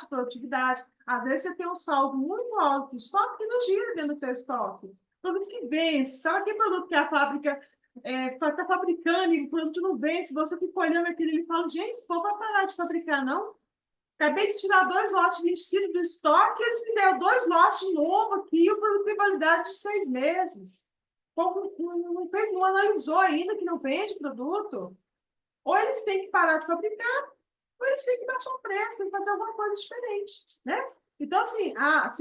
produtividade. Às vezes, você tem um saldo muito alto de estoque que não gira dentro do seu estoque. Produto que vence, sabe aquele produto que a fábrica está fabricando e o produto não vence, você fica olhando aquilo e fala, gente, esse povo vai parar de fabricar, não? Acabei de tirar 2 lotes de vestido do estoque, eles me deram 2 lotes de novo aqui, e o produto tem validade de 6 meses. O povo não analisou ainda que não vende produto. Ou eles têm que parar de fabricar, ou eles têm que baixar o preço, têm que fazer alguma coisa diferente, né? Então, assim,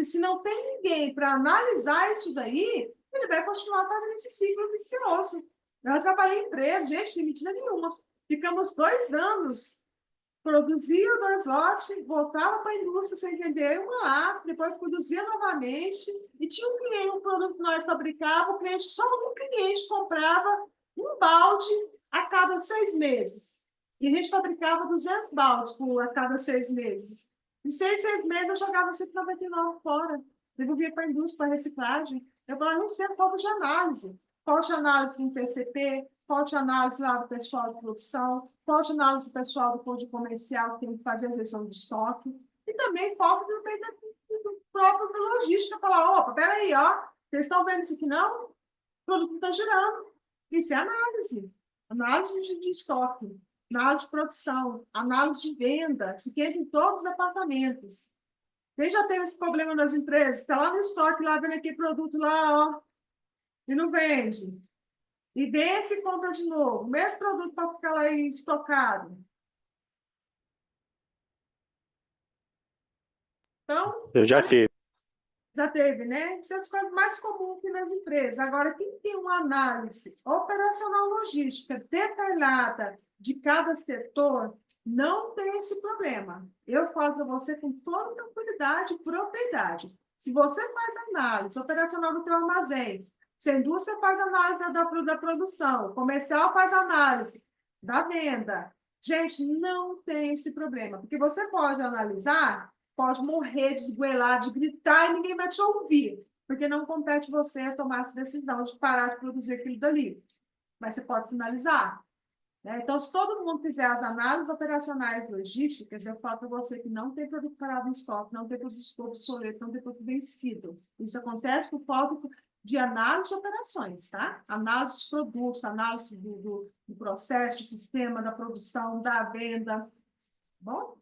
se não tem ninguém para analisar isso daí, ele vai continuar fazendo esse ciclo vicioso. Eu trabalhei em empresa, gente, sem mentira nenhuma. Ficamos 2 anos, produzia 2 lotes, voltava para a indústria sem vender uma lá, depois produzia novamente, e tinha um cliente, um produto que nós fabricávamos, o cliente, só um cliente comprava um balde a cada 6 meses. E a gente fabricava 200 baldes a cada 6 meses. Em 6 meses, eu jogava 199 fora, devolvia para a indústria, para a reciclagem. Eu falava, não sei, falta de análise. Falta de análise com PCP, falta de análise lá do pessoal de produção, falta de análise do pessoal do ponto comercial, que tem que fazer a gestão de estoque. E também falta do próprio logística, falar, opa, peraí, ó, vocês estão vendo isso aqui, não? O produto está girando. Isso é análise. Análise de estoque, análise de produção, análise de venda, isso aqui entra em todos os departamentos. Quem já teve esse problema nas empresas? Está lá no estoque, lá vendo aquele produto lá, ó, e não vende. E vence e compra de novo. O mesmo produto para ficar lá estocado. Então, Eu já teve. já teve, né? Isso é as coisas mais comuns aqui nas empresas. Agora, quem tem uma análise operacional logística detalhada de cada setor, não tem esse problema. Eu falo para você com toda tranquilidade e propriedade. Se você faz análise operacional do teu armazém, se a indústria faz análise da produção, o comercial faz análise da venda, gente, não tem esse problema, porque você pode analisar, pode morrer de esgoelar, de gritar e ninguém vai te ouvir, porque não compete você tomar essa decisão de parar de produzir aquilo dali. Mas você pode sinalizar, né? Então, se todo mundo fizer as análises operacionais logísticas, eu falo para você que não tem produto parado em estoque, não tem produto obsoleto, não tem produto vencido. Isso acontece por falta de análise de operações, tá? Análise dos produtos, análise do processo, do sistema, da produção, da venda. Bom?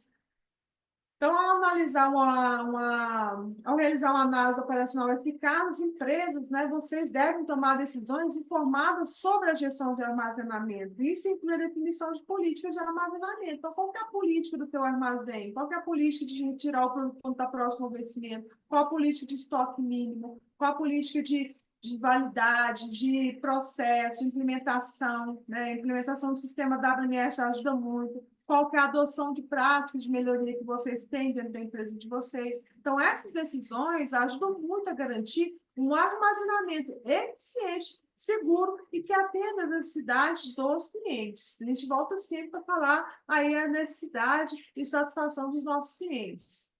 Então, ao realizar uma análise operacional eficaz, as empresas, né, vocês devem tomar decisões informadas sobre a gestão de armazenamento. Isso inclui a definição de políticas de armazenamento. Então, qual que é a política do teu armazém? Qual que é a política de retirar o produto quando está próximo ao vencimento? Qual a política de estoque mínimo? Qual a política de validade, de processo, implementação, né? Implementação do sistema WMS ajuda muito. Qual que é a adoção de práticas de melhoria que vocês têm dentro da empresa de vocês. Então, essas decisões ajudam muito a garantir um armazenamento eficiente, seguro e que atenda às necessidades dos clientes. A gente volta sempre para falar aí a necessidade e satisfação dos nossos clientes.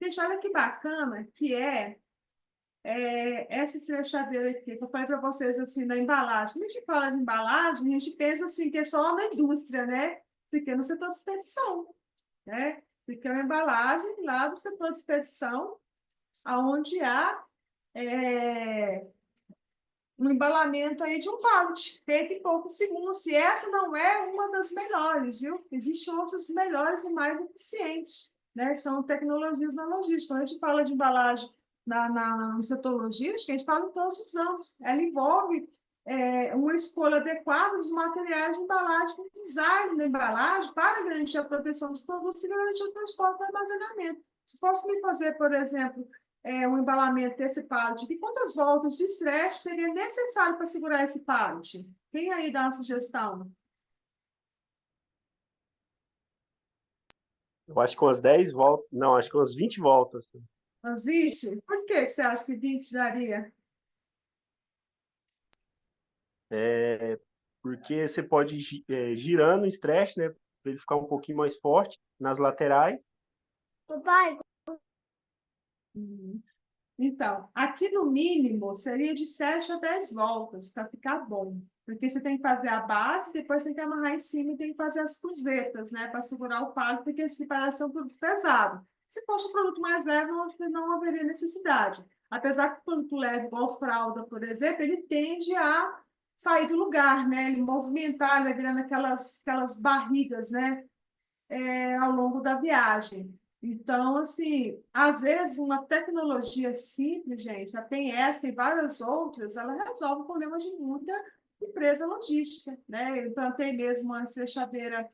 Gente, olha que bacana que essa fechadeira aqui, que eu falei para vocês assim, na embalagem. Quando a gente fala de embalagem, a gente pensa assim, que é só na indústria, né? Fica no setor de expedição, né? Fica uma embalagem lá do setor de expedição, onde há um embalamento aí de um pallet, feito em poucos segundos. E essa não é uma das melhores, viu? Existem outras melhores e mais eficientes, né? São tecnologias na logística. Quando a gente fala de embalagem no setor logístico, a gente fala em todos os âmbitos. Ela envolve uma escolha adequada dos materiais de embalagem, com design da embalagem para garantir a proteção dos produtos e garantir o transporte e armazenamento. Se posso me fazer, por exemplo, um embalamento desse pallet, de quantas voltas de estresse seria necessário para segurar esse pallet? Quem aí dá uma sugestão? Eu acho que umas 10 voltas. Não, acho que umas 20 voltas. Mas, vixe, por que você acha que 20 daria? Porque você pode ir girando o estresse, né? Para ele ficar um pouquinho mais forte nas laterais. Papai, Então, aqui no mínimo seria de 7 a 10 voltas para ficar bom. Porque você tem que fazer a base, depois tem que amarrar em cima e tem que fazer as cruzetas, né? Para segurar o pallet, porque esse parece um produto pesado. Se fosse um produto mais leve, não haveria necessidade. Apesar que o produto leve, igual fralda, por exemplo, ele tende a sair do lugar, né? Ele movimentar, ele virando aquelas barrigas, né? Ao longo da viagem. Então, assim, às vezes uma tecnologia simples, gente, já tem essa e várias outras, ela resolve o problema de muita empresa logística, né? Eu implantei mesmo uma fechadeira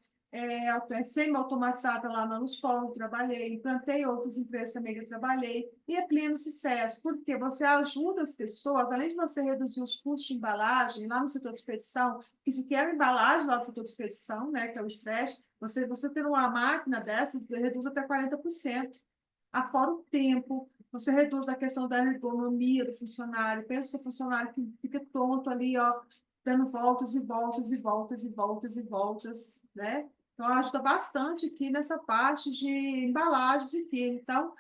semi-automatizada lá na Luspol, trabalhei, implantei outras empresas também que eu trabalhei, e é pleno sucesso, porque você ajuda as pessoas, além de você reduzir os custos de embalagem, lá no setor de expedição, que se quer embalagem lá no setor de expedição, né, que é o estresse, você ter uma máquina dessa, reduz até 40%. Afora o tempo, você reduz a questão da ergonomia do funcionário. Pensa no funcionário que fica tonto ali, ó, dando voltas e voltas e voltas e voltas e voltas, né? Então, ajuda bastante aqui nessa parte de embalagens e química. Então,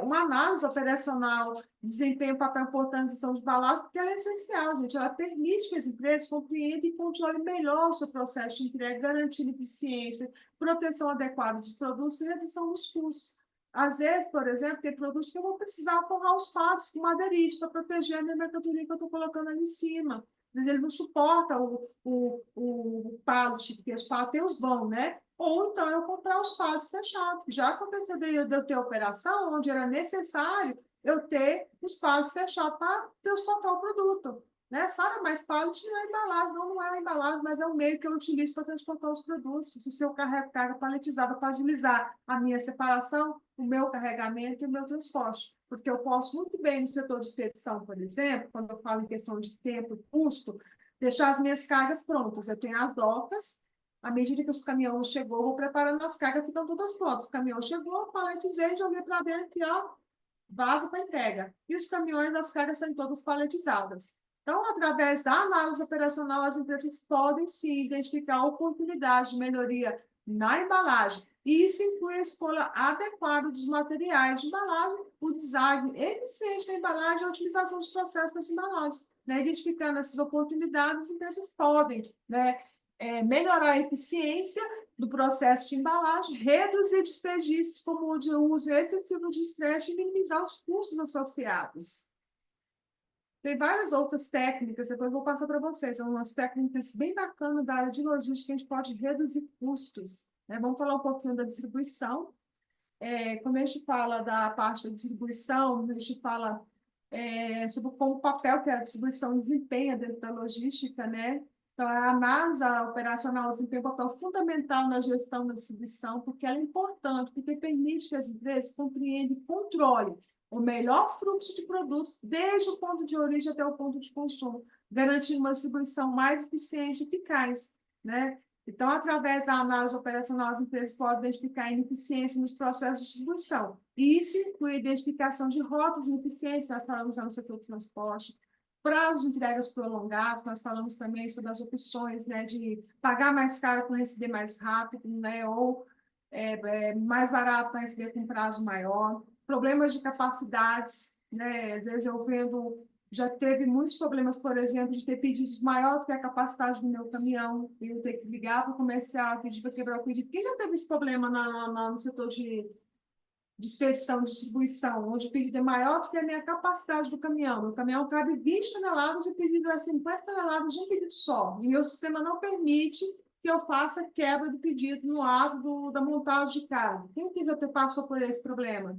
uma análise operacional desempenha um papel importante na gestão de embalagem, porque ela é essencial, gente. Ela permite que as empresas compreendam e controlem melhor o seu processo de entrega, garantindo eficiência, proteção adequada dos produtos e redução dos custos. Às vezes, por exemplo, tem produtos que eu vou precisar forrar os patos com madeirite para proteger a minha mercadoria que eu estou colocando ali em cima. Às vezes ele não suporta o pallet, porque os palos vão, né? Ou então eu comprar os pallets fechados. Já aconteceu de eu ter operação onde era necessário eu ter os pallets fechados para transportar o produto. né? Sabe, mas pallet não é embalagem, não é a embalagem, mas é o meio que eu utilizo para transportar os produtos. Se eu carrego carga paletizada para agilizar a minha separação, o meu carregamento e o meu transporte. Porque eu posso muito bem no setor de expedição, por exemplo, quando eu falo em questão de tempo e custo, deixar as minhas cargas prontas. Eu tenho as docas, à medida que os caminhões chegou, eu vou preparando as cargas, ficam todas prontas. O caminhão chegou, paletizei, joguei para dentro e ó, vaza para entrega. E os caminhões das cargas são todas paletizadas. Então, através da análise operacional, as empresas podem sim identificar oportunidades de melhoria na embalagem. E isso inclui a escolha adequada dos materiais de embalagem, o design eficiente da embalagem e a otimização dos processos das embalagens. Né? Identificando essas oportunidades, as empresas podem, né, melhorar a eficiência do processo de embalagem, reduzir desperdícios, como o de uso excessivo de estresse e minimizar os custos associados. Tem várias outras técnicas, depois eu vou passar para vocês, são umas técnicas bem bacanas da área de logística que a gente pode reduzir custos. Né? Vamos falar um pouquinho da distribuição. Quando a gente fala da parte da distribuição, a gente fala sobre como o papel que a distribuição desempenha dentro da logística, né? Então, a análise operacional desempenha um papel fundamental na gestão da distribuição, porque ela é importante, porque permite que as empresas compreendam e controlem o melhor fluxo de produtos, desde o ponto de origem até o ponto de consumo, garantindo uma distribuição mais eficiente e eficaz, né? Então, através da análise operacional, as empresas podem identificar ineficiência nos processos de distribuição. E isso inclui a identificação de rotas ineficientes, nós falamos no setor do transporte, prazos de entregas prolongados, nós falamos também sobre as opções, né, de pagar mais caro para receber mais rápido, né, ou mais barato para receber com prazo maior. Problemas de capacidades, né, às vezes eu vendo já teve muitos problemas, por exemplo, de ter pedidos maior do que a capacidade do meu caminhão, e eu ter que ligar para o comercial, pedir para quebrar o pedido. Quem já teve esse problema no setor de expedição, distribuição, onde o pedido é maior do que a minha capacidade do caminhão? Meu caminhão cabe 20 toneladas e o pedido é 50 toneladas de um pedido só. E meu sistema não permite que eu faça quebra do pedido no ato da montagem de carga. Quem já passou por esse problema?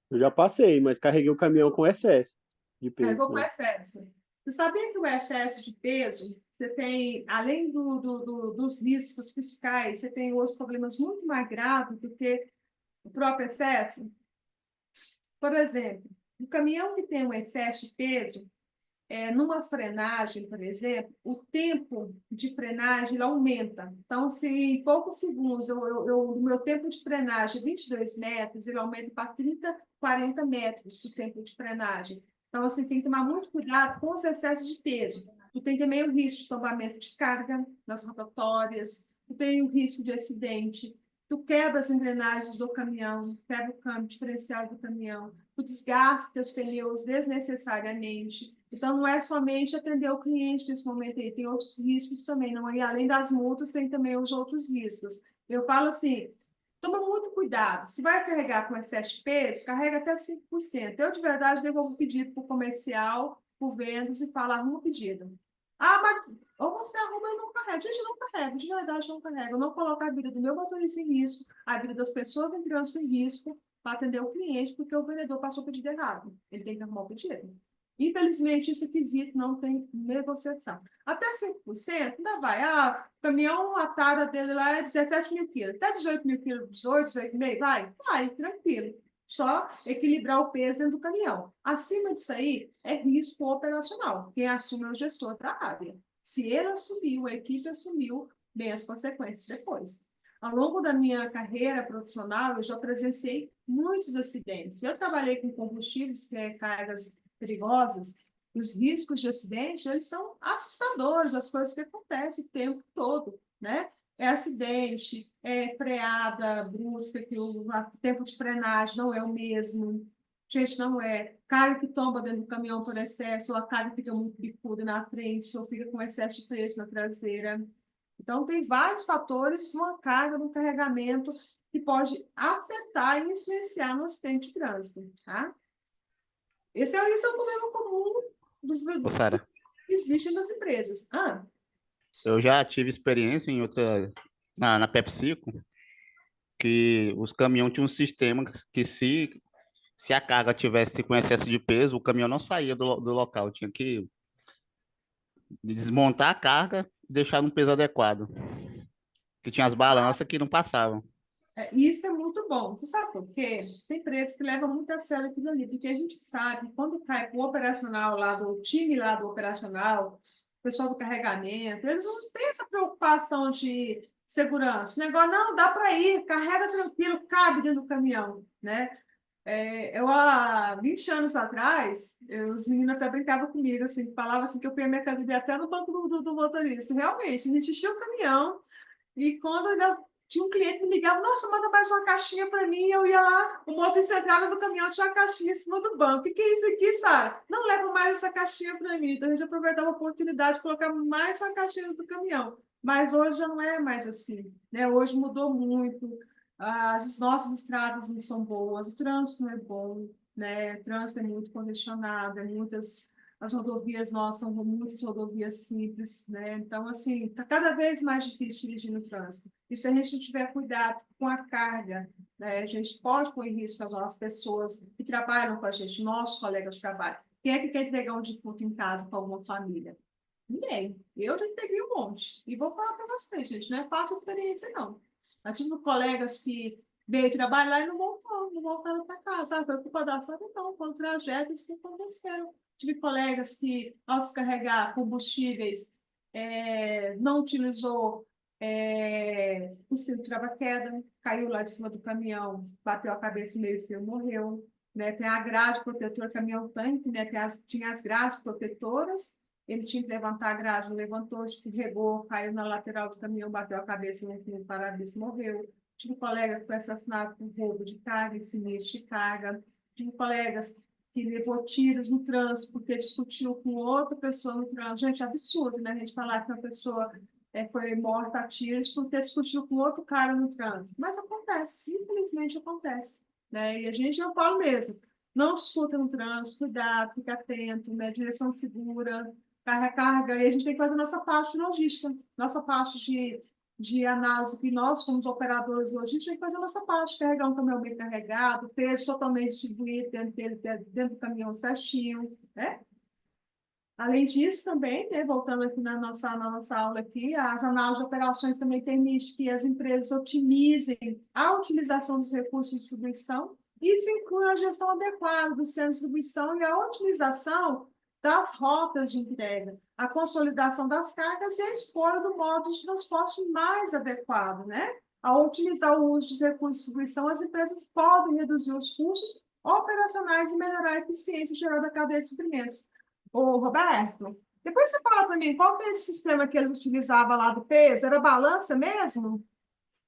Eu já passei, mas carreguei o caminhão com excesso de peso, Carregou com né? excesso. Você sabia que o excesso de peso, você tem, além dos riscos fiscais, você tem outros problemas muito mais graves do que o próprio excesso? Por exemplo, o caminhão que tem um excesso de peso, numa frenagem, por exemplo, o tempo de frenagem ele aumenta. Então, se em poucos segundos o meu tempo de frenagem é 22 metros, ele aumenta para 30, 40 metros o tempo de frenagem. Então, você tem que tomar muito cuidado com os excessos de peso. Tu tem também o risco de tombamento de carga nas rotatórias, tu tem o risco de acidente, tu quebra as engrenagens do caminhão, quebra o câmbio diferencial do caminhão, tu desgasta teus pneus desnecessariamente. Então, não é somente atender o cliente nesse momento aí, tem outros riscos também, não é? Além das multas, tem também os outros riscos. Eu falo assim, toma muito cuidado. Se vai carregar com excesso de peso, carrega até 5%. Eu, de verdade, devolvo o pedido para o comercial, por vendas, e falo, arruma o pedido. Ah, mas ou você arruma e não carrega. Gente, não carrega, de verdade não carrega. Eu não coloco a vida do meu motorista em risco, a vida das pessoas em trânsito em risco, para atender o cliente, porque o vendedor passou o pedido errado. Ele tem que arrumar o pedido. Infelizmente, esse quesito não tem negociação. Até 5% ainda vai. Ah, o caminhão, a tara dele lá é 17 mil quilos. Até 18 mil quilos, 18, 18,5, vai? Vai, tranquilo. Só equilibrar o peso dentro do caminhão. Acima disso aí, é risco operacional. Quem assume é o gestor da área. Se ele assumiu, a equipe assumiu, bem as consequências depois. Ao longo da minha carreira profissional, eu já presenciei muitos acidentes. Eu trabalhei com combustíveis, que é cargas perigosas, os riscos de acidente, eles são assustadores, as coisas que acontecem o tempo todo, né? É acidente, é freada brusca, que o tempo de frenagem não é o mesmo. Gente, não é. Carga que tomba dentro do caminhão por excesso, ou a carga fica muito bicuda na frente, ou fica com excesso de peso na traseira. Então, tem vários fatores numa carga, num carregamento, que pode afetar e influenciar no acidente de trânsito, tá? Esse é um problema comum Ô, Sara, que existe nas empresas. eu já tive experiência em outra, na PepsiCo, que os caminhões tinham um sistema que se Se a carga tivesse com excesso de peso, o caminhão não saía do local. Tinha que desmontar a carga e deixar num peso adequado. Que tinha as balanças que não passavam. Isso é muito bom. Você sabe por quê? Tem empresas que levam muito a sério aquilo ali, porque a gente sabe, quando cai com o operacional lá do time lá do operacional, o pessoal do carregamento, eles não têm essa preocupação de segurança. O negócio, não, dá para ir, carrega tranquilo, cabe dentro do caminhão, né? Eu, há 20 anos atrás, os meninos até brincavam comigo, assim, falavam assim, que eu punha mercadoria até no banco do motorista. Realmente, a gente enchia o caminhão, e quando ainda tinha um cliente que me ligava, nossa, manda mais uma caixinha para mim, eu ia lá, o motorista entrava no caminhão, tinha uma caixinha em cima do banco. O que é isso aqui, Sara? Não leva mais essa caixinha para mim. Então, a gente aproveitava a oportunidade de colocar mais uma caixinha do caminhão. Mas hoje já não é mais assim, né? Hoje mudou muito, as nossas estradas não são boas, o trânsito não é bom, né? O trânsito é muito congestionado, as rodovias nossas são muitas rodovias simples, né? Então, assim, está cada vez mais difícil dirigir no trânsito. E se a gente não tiver cuidado com a carga, né, a gente pode pôr em risco as pessoas que trabalham com a gente, nossos colegas de trabalho. Quem é que quer entregar um defunto em casa para alguma família? Ninguém. Eu já entreguei um monte. E vou falar para vocês, gente, não é fácil a experiência, não. Eu tive colegas que veio trabalhar e não voltaram para casa. Foi culpa da sorte, não. Foram tragédias que aconteceram. Tive colegas que, ao descarregar combustíveis, não utilizou o cinto de trava-queda, caiu lá de cima do caminhão, bateu a cabeça meio fio, morreu. Né? Tem a grade protetora, caminhão-tanque, né? Tinha as grades protetoras, ele tinha que levantar a grade, não levantou, escorregou, caiu na lateral do caminhão, bateu a cabeça no fio do para-brisa, morreu. Tive um colega que foi assassinado por roubo de carga, de sinistro de carga. Tive colegas que levou tiros no trânsito porque discutiu com outra pessoa no trânsito. Gente, é absurdo, né? A gente falar que uma pessoa foi morta a tiros porque discutiu com outro cara no trânsito. Mas acontece, infelizmente acontece. Né? E a gente, eu falo mesmo, não discuta no trânsito, cuidado, fique atento, né? Direção segura, carga, e a gente tem que fazer nossa parte de logística, nossa parte de análise, que nós, como os operadores logísticos, tem que fazer a nossa parte, carregar um caminhão bem carregado, peso totalmente distribuído dentro do caminhão certinho, né? Além disso, também, né, voltando aqui na nossa aula aqui, as análises de operações também permitem que as empresas otimizem a utilização dos recursos de distribuição. Isso inclui a gestão adequada do centro de distribuição e a otimização das rotas de entrega, a consolidação das cargas e a escolha do modo de transporte mais adequado, né? Ao otimizar o uso dos recursos de distribuição, as empresas podem reduzir os custos operacionais e melhorar a eficiência geral da cadeia de suprimentos. Ô, Roberto, depois você fala para mim, qual que é esse sistema que eles utilizavam lá do peso? Era balança mesmo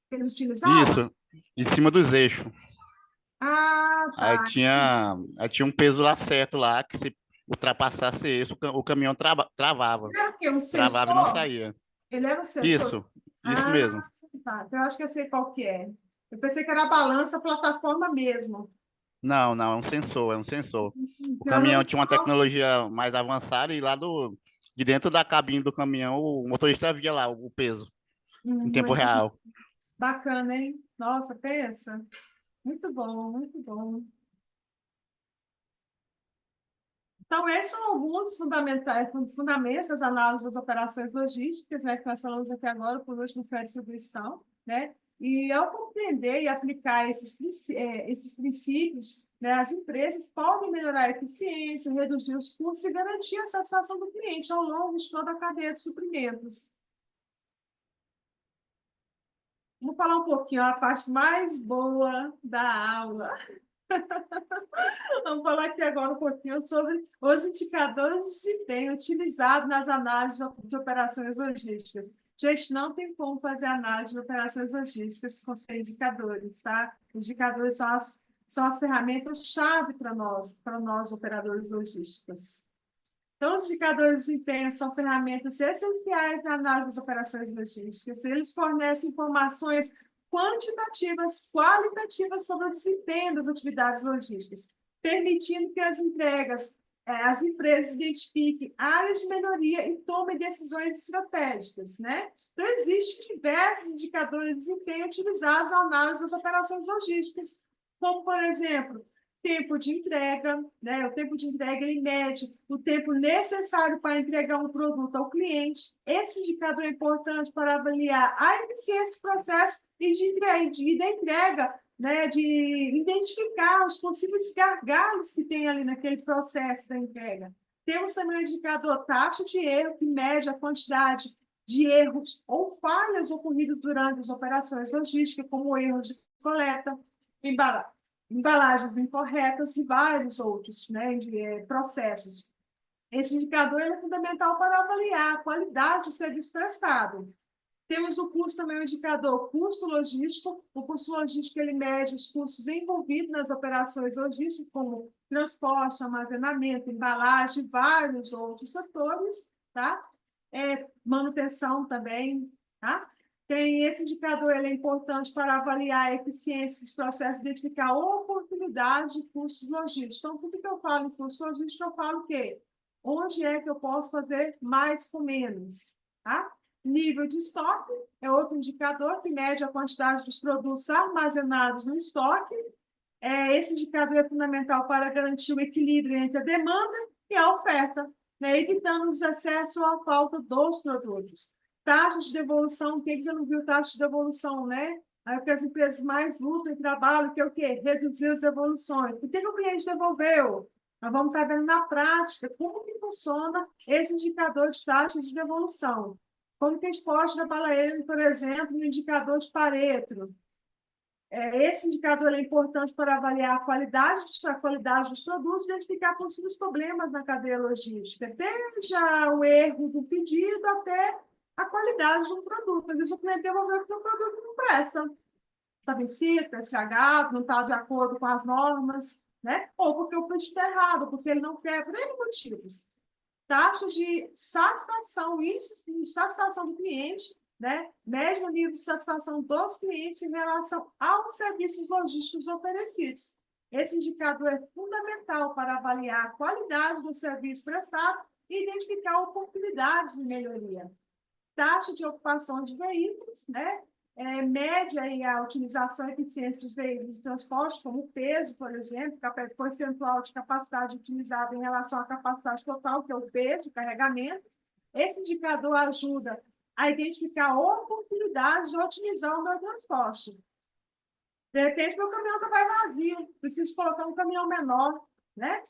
que eles utilizavam? Isso, em cima dos eixos. Ah, Aí tá. tinha um peso lá certo lá, que se ultrapassasse isso, o caminhão travava. Era o quê? Um Travava e não sensor? saía. Ele era um sensor? Isso Ah, mesmo. tá. Então, eu acho que eu sei qual que é. Eu pensei que era a balança plataforma mesmo. Não, não, é um sensor, é um sensor. O Então, caminhão era tinha uma tecnologia mais avançada e de dentro da cabine do caminhão, o motorista via lá o peso, em tempo muito real. bacana, hein? Nossa, pensa. Muito bom, muito bom. Então, esses são alguns fundamentos das análises das operações logísticas, né, que nós falamos aqui agora, por último, foi a distribuição, né? E ao compreender e aplicar esses princípios, né, as empresas podem melhorar a eficiência, reduzir os custos e garantir a satisfação do cliente ao longo de toda a cadeia de suprimentos. Vou falar um pouquinho a parte mais boa da aula. Vamos falar aqui agora um pouquinho sobre os indicadores de desempenho utilizados nas análises de operações logísticas. Gente, não tem como fazer análise de operações logísticas sem indicadores, tá? Os indicadores são as ferramentas-chave para nós, operadores logísticos. Então, os indicadores de desempenho são ferramentas essenciais na análise das operações logísticas. Eles fornecem informações quantitativas, qualitativas sobre o desempenho das atividades logísticas, permitindo que as empresas identifiquem áreas de melhoria e tomem decisões estratégicas, né? Então, existem diversos indicadores de desempenho utilizados na análise das operações logísticas, como, por exemplo, tempo de entrega, né? O tempo de entrega, ele mede o tempo necessário para entregar um produto ao cliente. Esse indicador é importante para avaliar a eficiência do processo e da entrega, né? De identificar os possíveis gargalos que tem ali naquele processo da entrega. Temos também o indicador taxa de erro, que mede a quantidade de erros ou falhas ocorridas durante as operações logísticas, como erros de coleta, embalagens incorretas e vários outros, né, processos. Esse indicador é fundamental para avaliar a qualidade do serviço prestado. Temos o custo também, o indicador custo logístico. O custo logístico, ele mede os custos envolvidos nas operações logísticas, como transporte, armazenamento, embalagem, vários outros setores, tá? Manutenção também, tá? Tem esse indicador, ele é importante para avaliar a eficiência dos processos, identificar oportunidades de custos logísticos. Então, tudo que eu falo em custo logístico, eu falo o quê? Onde é que eu posso fazer mais com menos, tá? Nível de estoque é outro indicador que mede a quantidade dos produtos armazenados no estoque. Esse indicador é fundamental para garantir o equilíbrio entre a demanda e a oferta, né, evitando os excessos ou a falta dos produtos. Taxa de devolução, quem já não viu taxa de devolução, né? Aí que as empresas mais lutam e trabalham, que é o quê? Reduzir as devoluções. Por que o cliente devolveu? Nós vamos estar vendo na prática como que funciona esse indicador de taxa de devolução. Como que a gente pode trabalhar ele, por exemplo, no indicador de Pareto? Esse indicador é importante para avaliar a qualidade dos produtos e identificar possíveis problemas na cadeia logística, desde o erro do pedido até a qualidade de um produto. Às vezes o cliente devolveu porque o produto não presta, está vencido, está estragado, não está de acordo com as normas, né? Ou porque o pedido está errado, porque ele não quer, por N motivos. Taxa de satisfação, índice de satisfação do cliente, né? Mede o nível de satisfação dos clientes em relação aos serviços logísticos oferecidos. Esse indicador é fundamental para avaliar a qualidade do serviço prestado e identificar oportunidades de melhoria. Taxa de ocupação de veículos, né? Mede aí a utilização eficiente dos veículos de transporte, como o peso, por exemplo, percentual de capacidade utilizada em relação à capacidade total, que é o peso, o carregamento. Esse indicador ajuda a identificar oportunidades de otimizar o meu transporte. De repente, meu caminhão está vazio, preciso colocar um caminhão menor, né?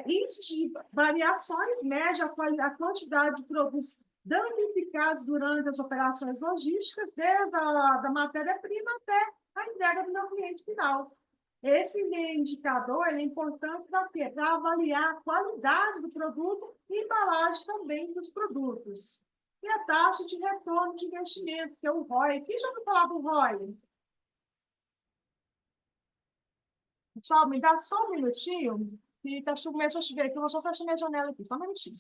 Índice de variações mede a quantidade de produtos danificados durante as operações logísticas, desde a matéria-prima até a entrega do meu cliente final. Esse indicador é importante para avaliar a qualidade do produto e embalagem também dos produtos. E a taxa de retorno de investimento, que é o ROI. Quem já ouviu falar do ROI? Pessoal, me dá só um minutinho, que começou a chover aqui, eu vou só fechar minha janela aqui, só um minutinho.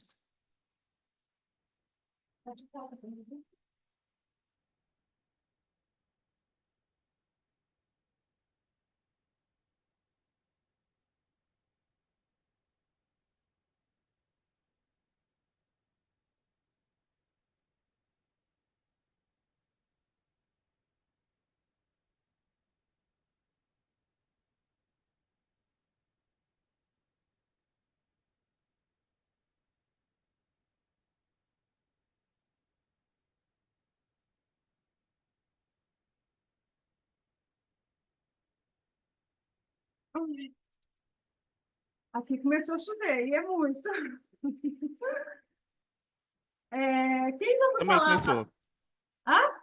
Aqui começou a chover, e é muito. Quem já ouviu Também falar? começou. Ah?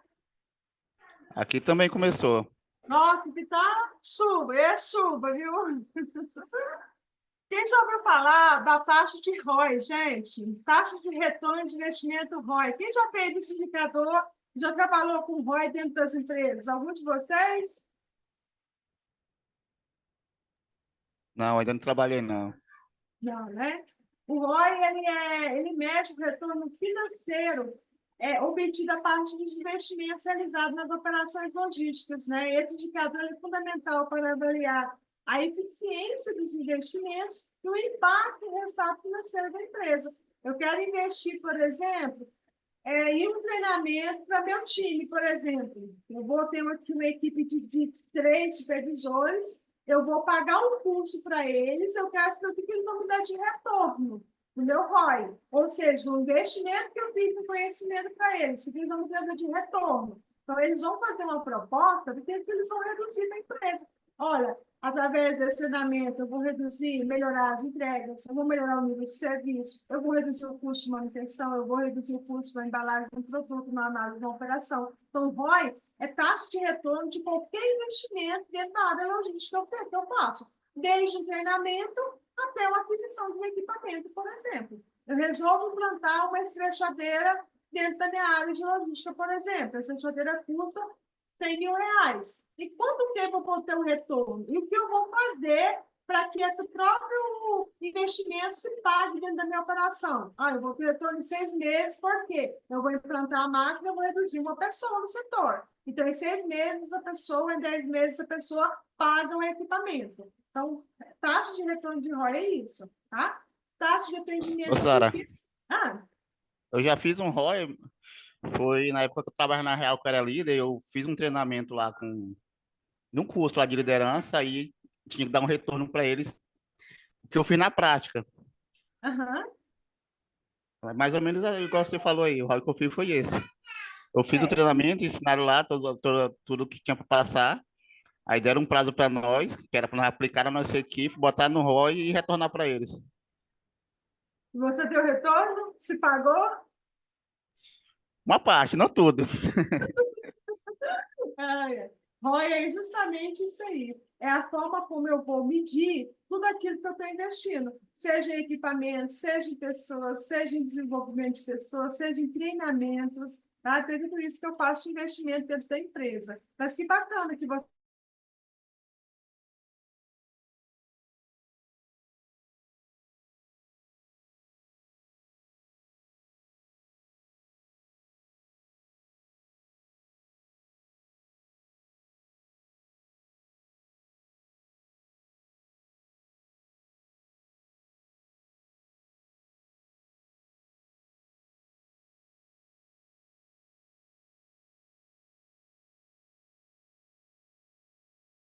Aqui também começou. Nossa, que tá chuva, é chuva, viu? Quem já ouviu falar da taxa de ROI, gente? Taxa de retorno de investimento ROI. Quem já fez esse indicador? Já trabalhou com ROI dentro das empresas? Algum de vocês? Não, ainda não trabalhei, não. Não, né? O ROI, ele mede o retorno financeiro obtido a partir dos investimentos realizados nas operações logísticas, né? Esse indicador é fundamental para avaliar a eficiência dos investimentos e o impacto no resultado financeiro da empresa. Eu quero investir, por exemplo, em um treinamento para meu time, por exemplo. Eu vou ter aqui uma equipe de 3 supervisores. eu vou pagar um curso para eles, eu quero saber o que eles vão me dar de retorno no meu ROI. Ou seja, o investimento que eu fiz no conhecimento para eles, o que eles vão me dar de retorno. Então, eles vão fazer uma proposta de que eles vão reduzir na empresa. Olha, através desse treinamento, eu vou reduzir, melhorar as entregas, eu vou melhorar o nível de serviço, eu vou reduzir o custo de manutenção, eu vou reduzir o custo da embalagem do produto, na análise da operação. Então, ROI é taxa de retorno de qualquer investimento dentro da área logística que eu faço, desde o treinamento até a aquisição de um equipamento, por exemplo. Eu resolvo implantar uma estrechadeira dentro da minha área de logística, por exemplo. Essa estrechadeira custa R$ 100.000. E quanto tempo eu vou ter um retorno? E o que eu vou fazer para que esse próprio investimento se pague dentro da minha operação? Eu vou ter retorno em 6 meses, por quê? Eu vou implantar a máquina, eu vou reduzir uma pessoa no setor. Então, em 6 meses, a pessoa, em 10 meses, a pessoa paga o equipamento. Então, taxa de retorno de ROI é isso, tá? Taxa de atendimento... Ô, Sara, Ah, eu já fiz um ROI, foi na época que eu trabalhava na Real, que eu era líder, eu fiz um treinamento lá num curso lá de liderança, aí tinha que dar um retorno para eles, que eu fiz na prática. aham. Mais ou menos igual você falou aí, o ROI que eu fiz foi esse. Eu fiz o treinamento, ensinaram lá tudo que tinha para passar, aí deram um prazo para nós, que era para nós aplicar na nossa equipe, botar no ROI e retornar para eles. Você deu retorno? Se pagou? Uma parte, não tudo. ROI é justamente isso aí. É a forma como eu vou medir tudo aquilo que eu estou investindo, seja em equipamento, seja em pessoas, seja em desenvolvimento de pessoas, seja em treinamentos, tá? Tudo isso que eu faço de investimento dentro da empresa. Mas que bacana que você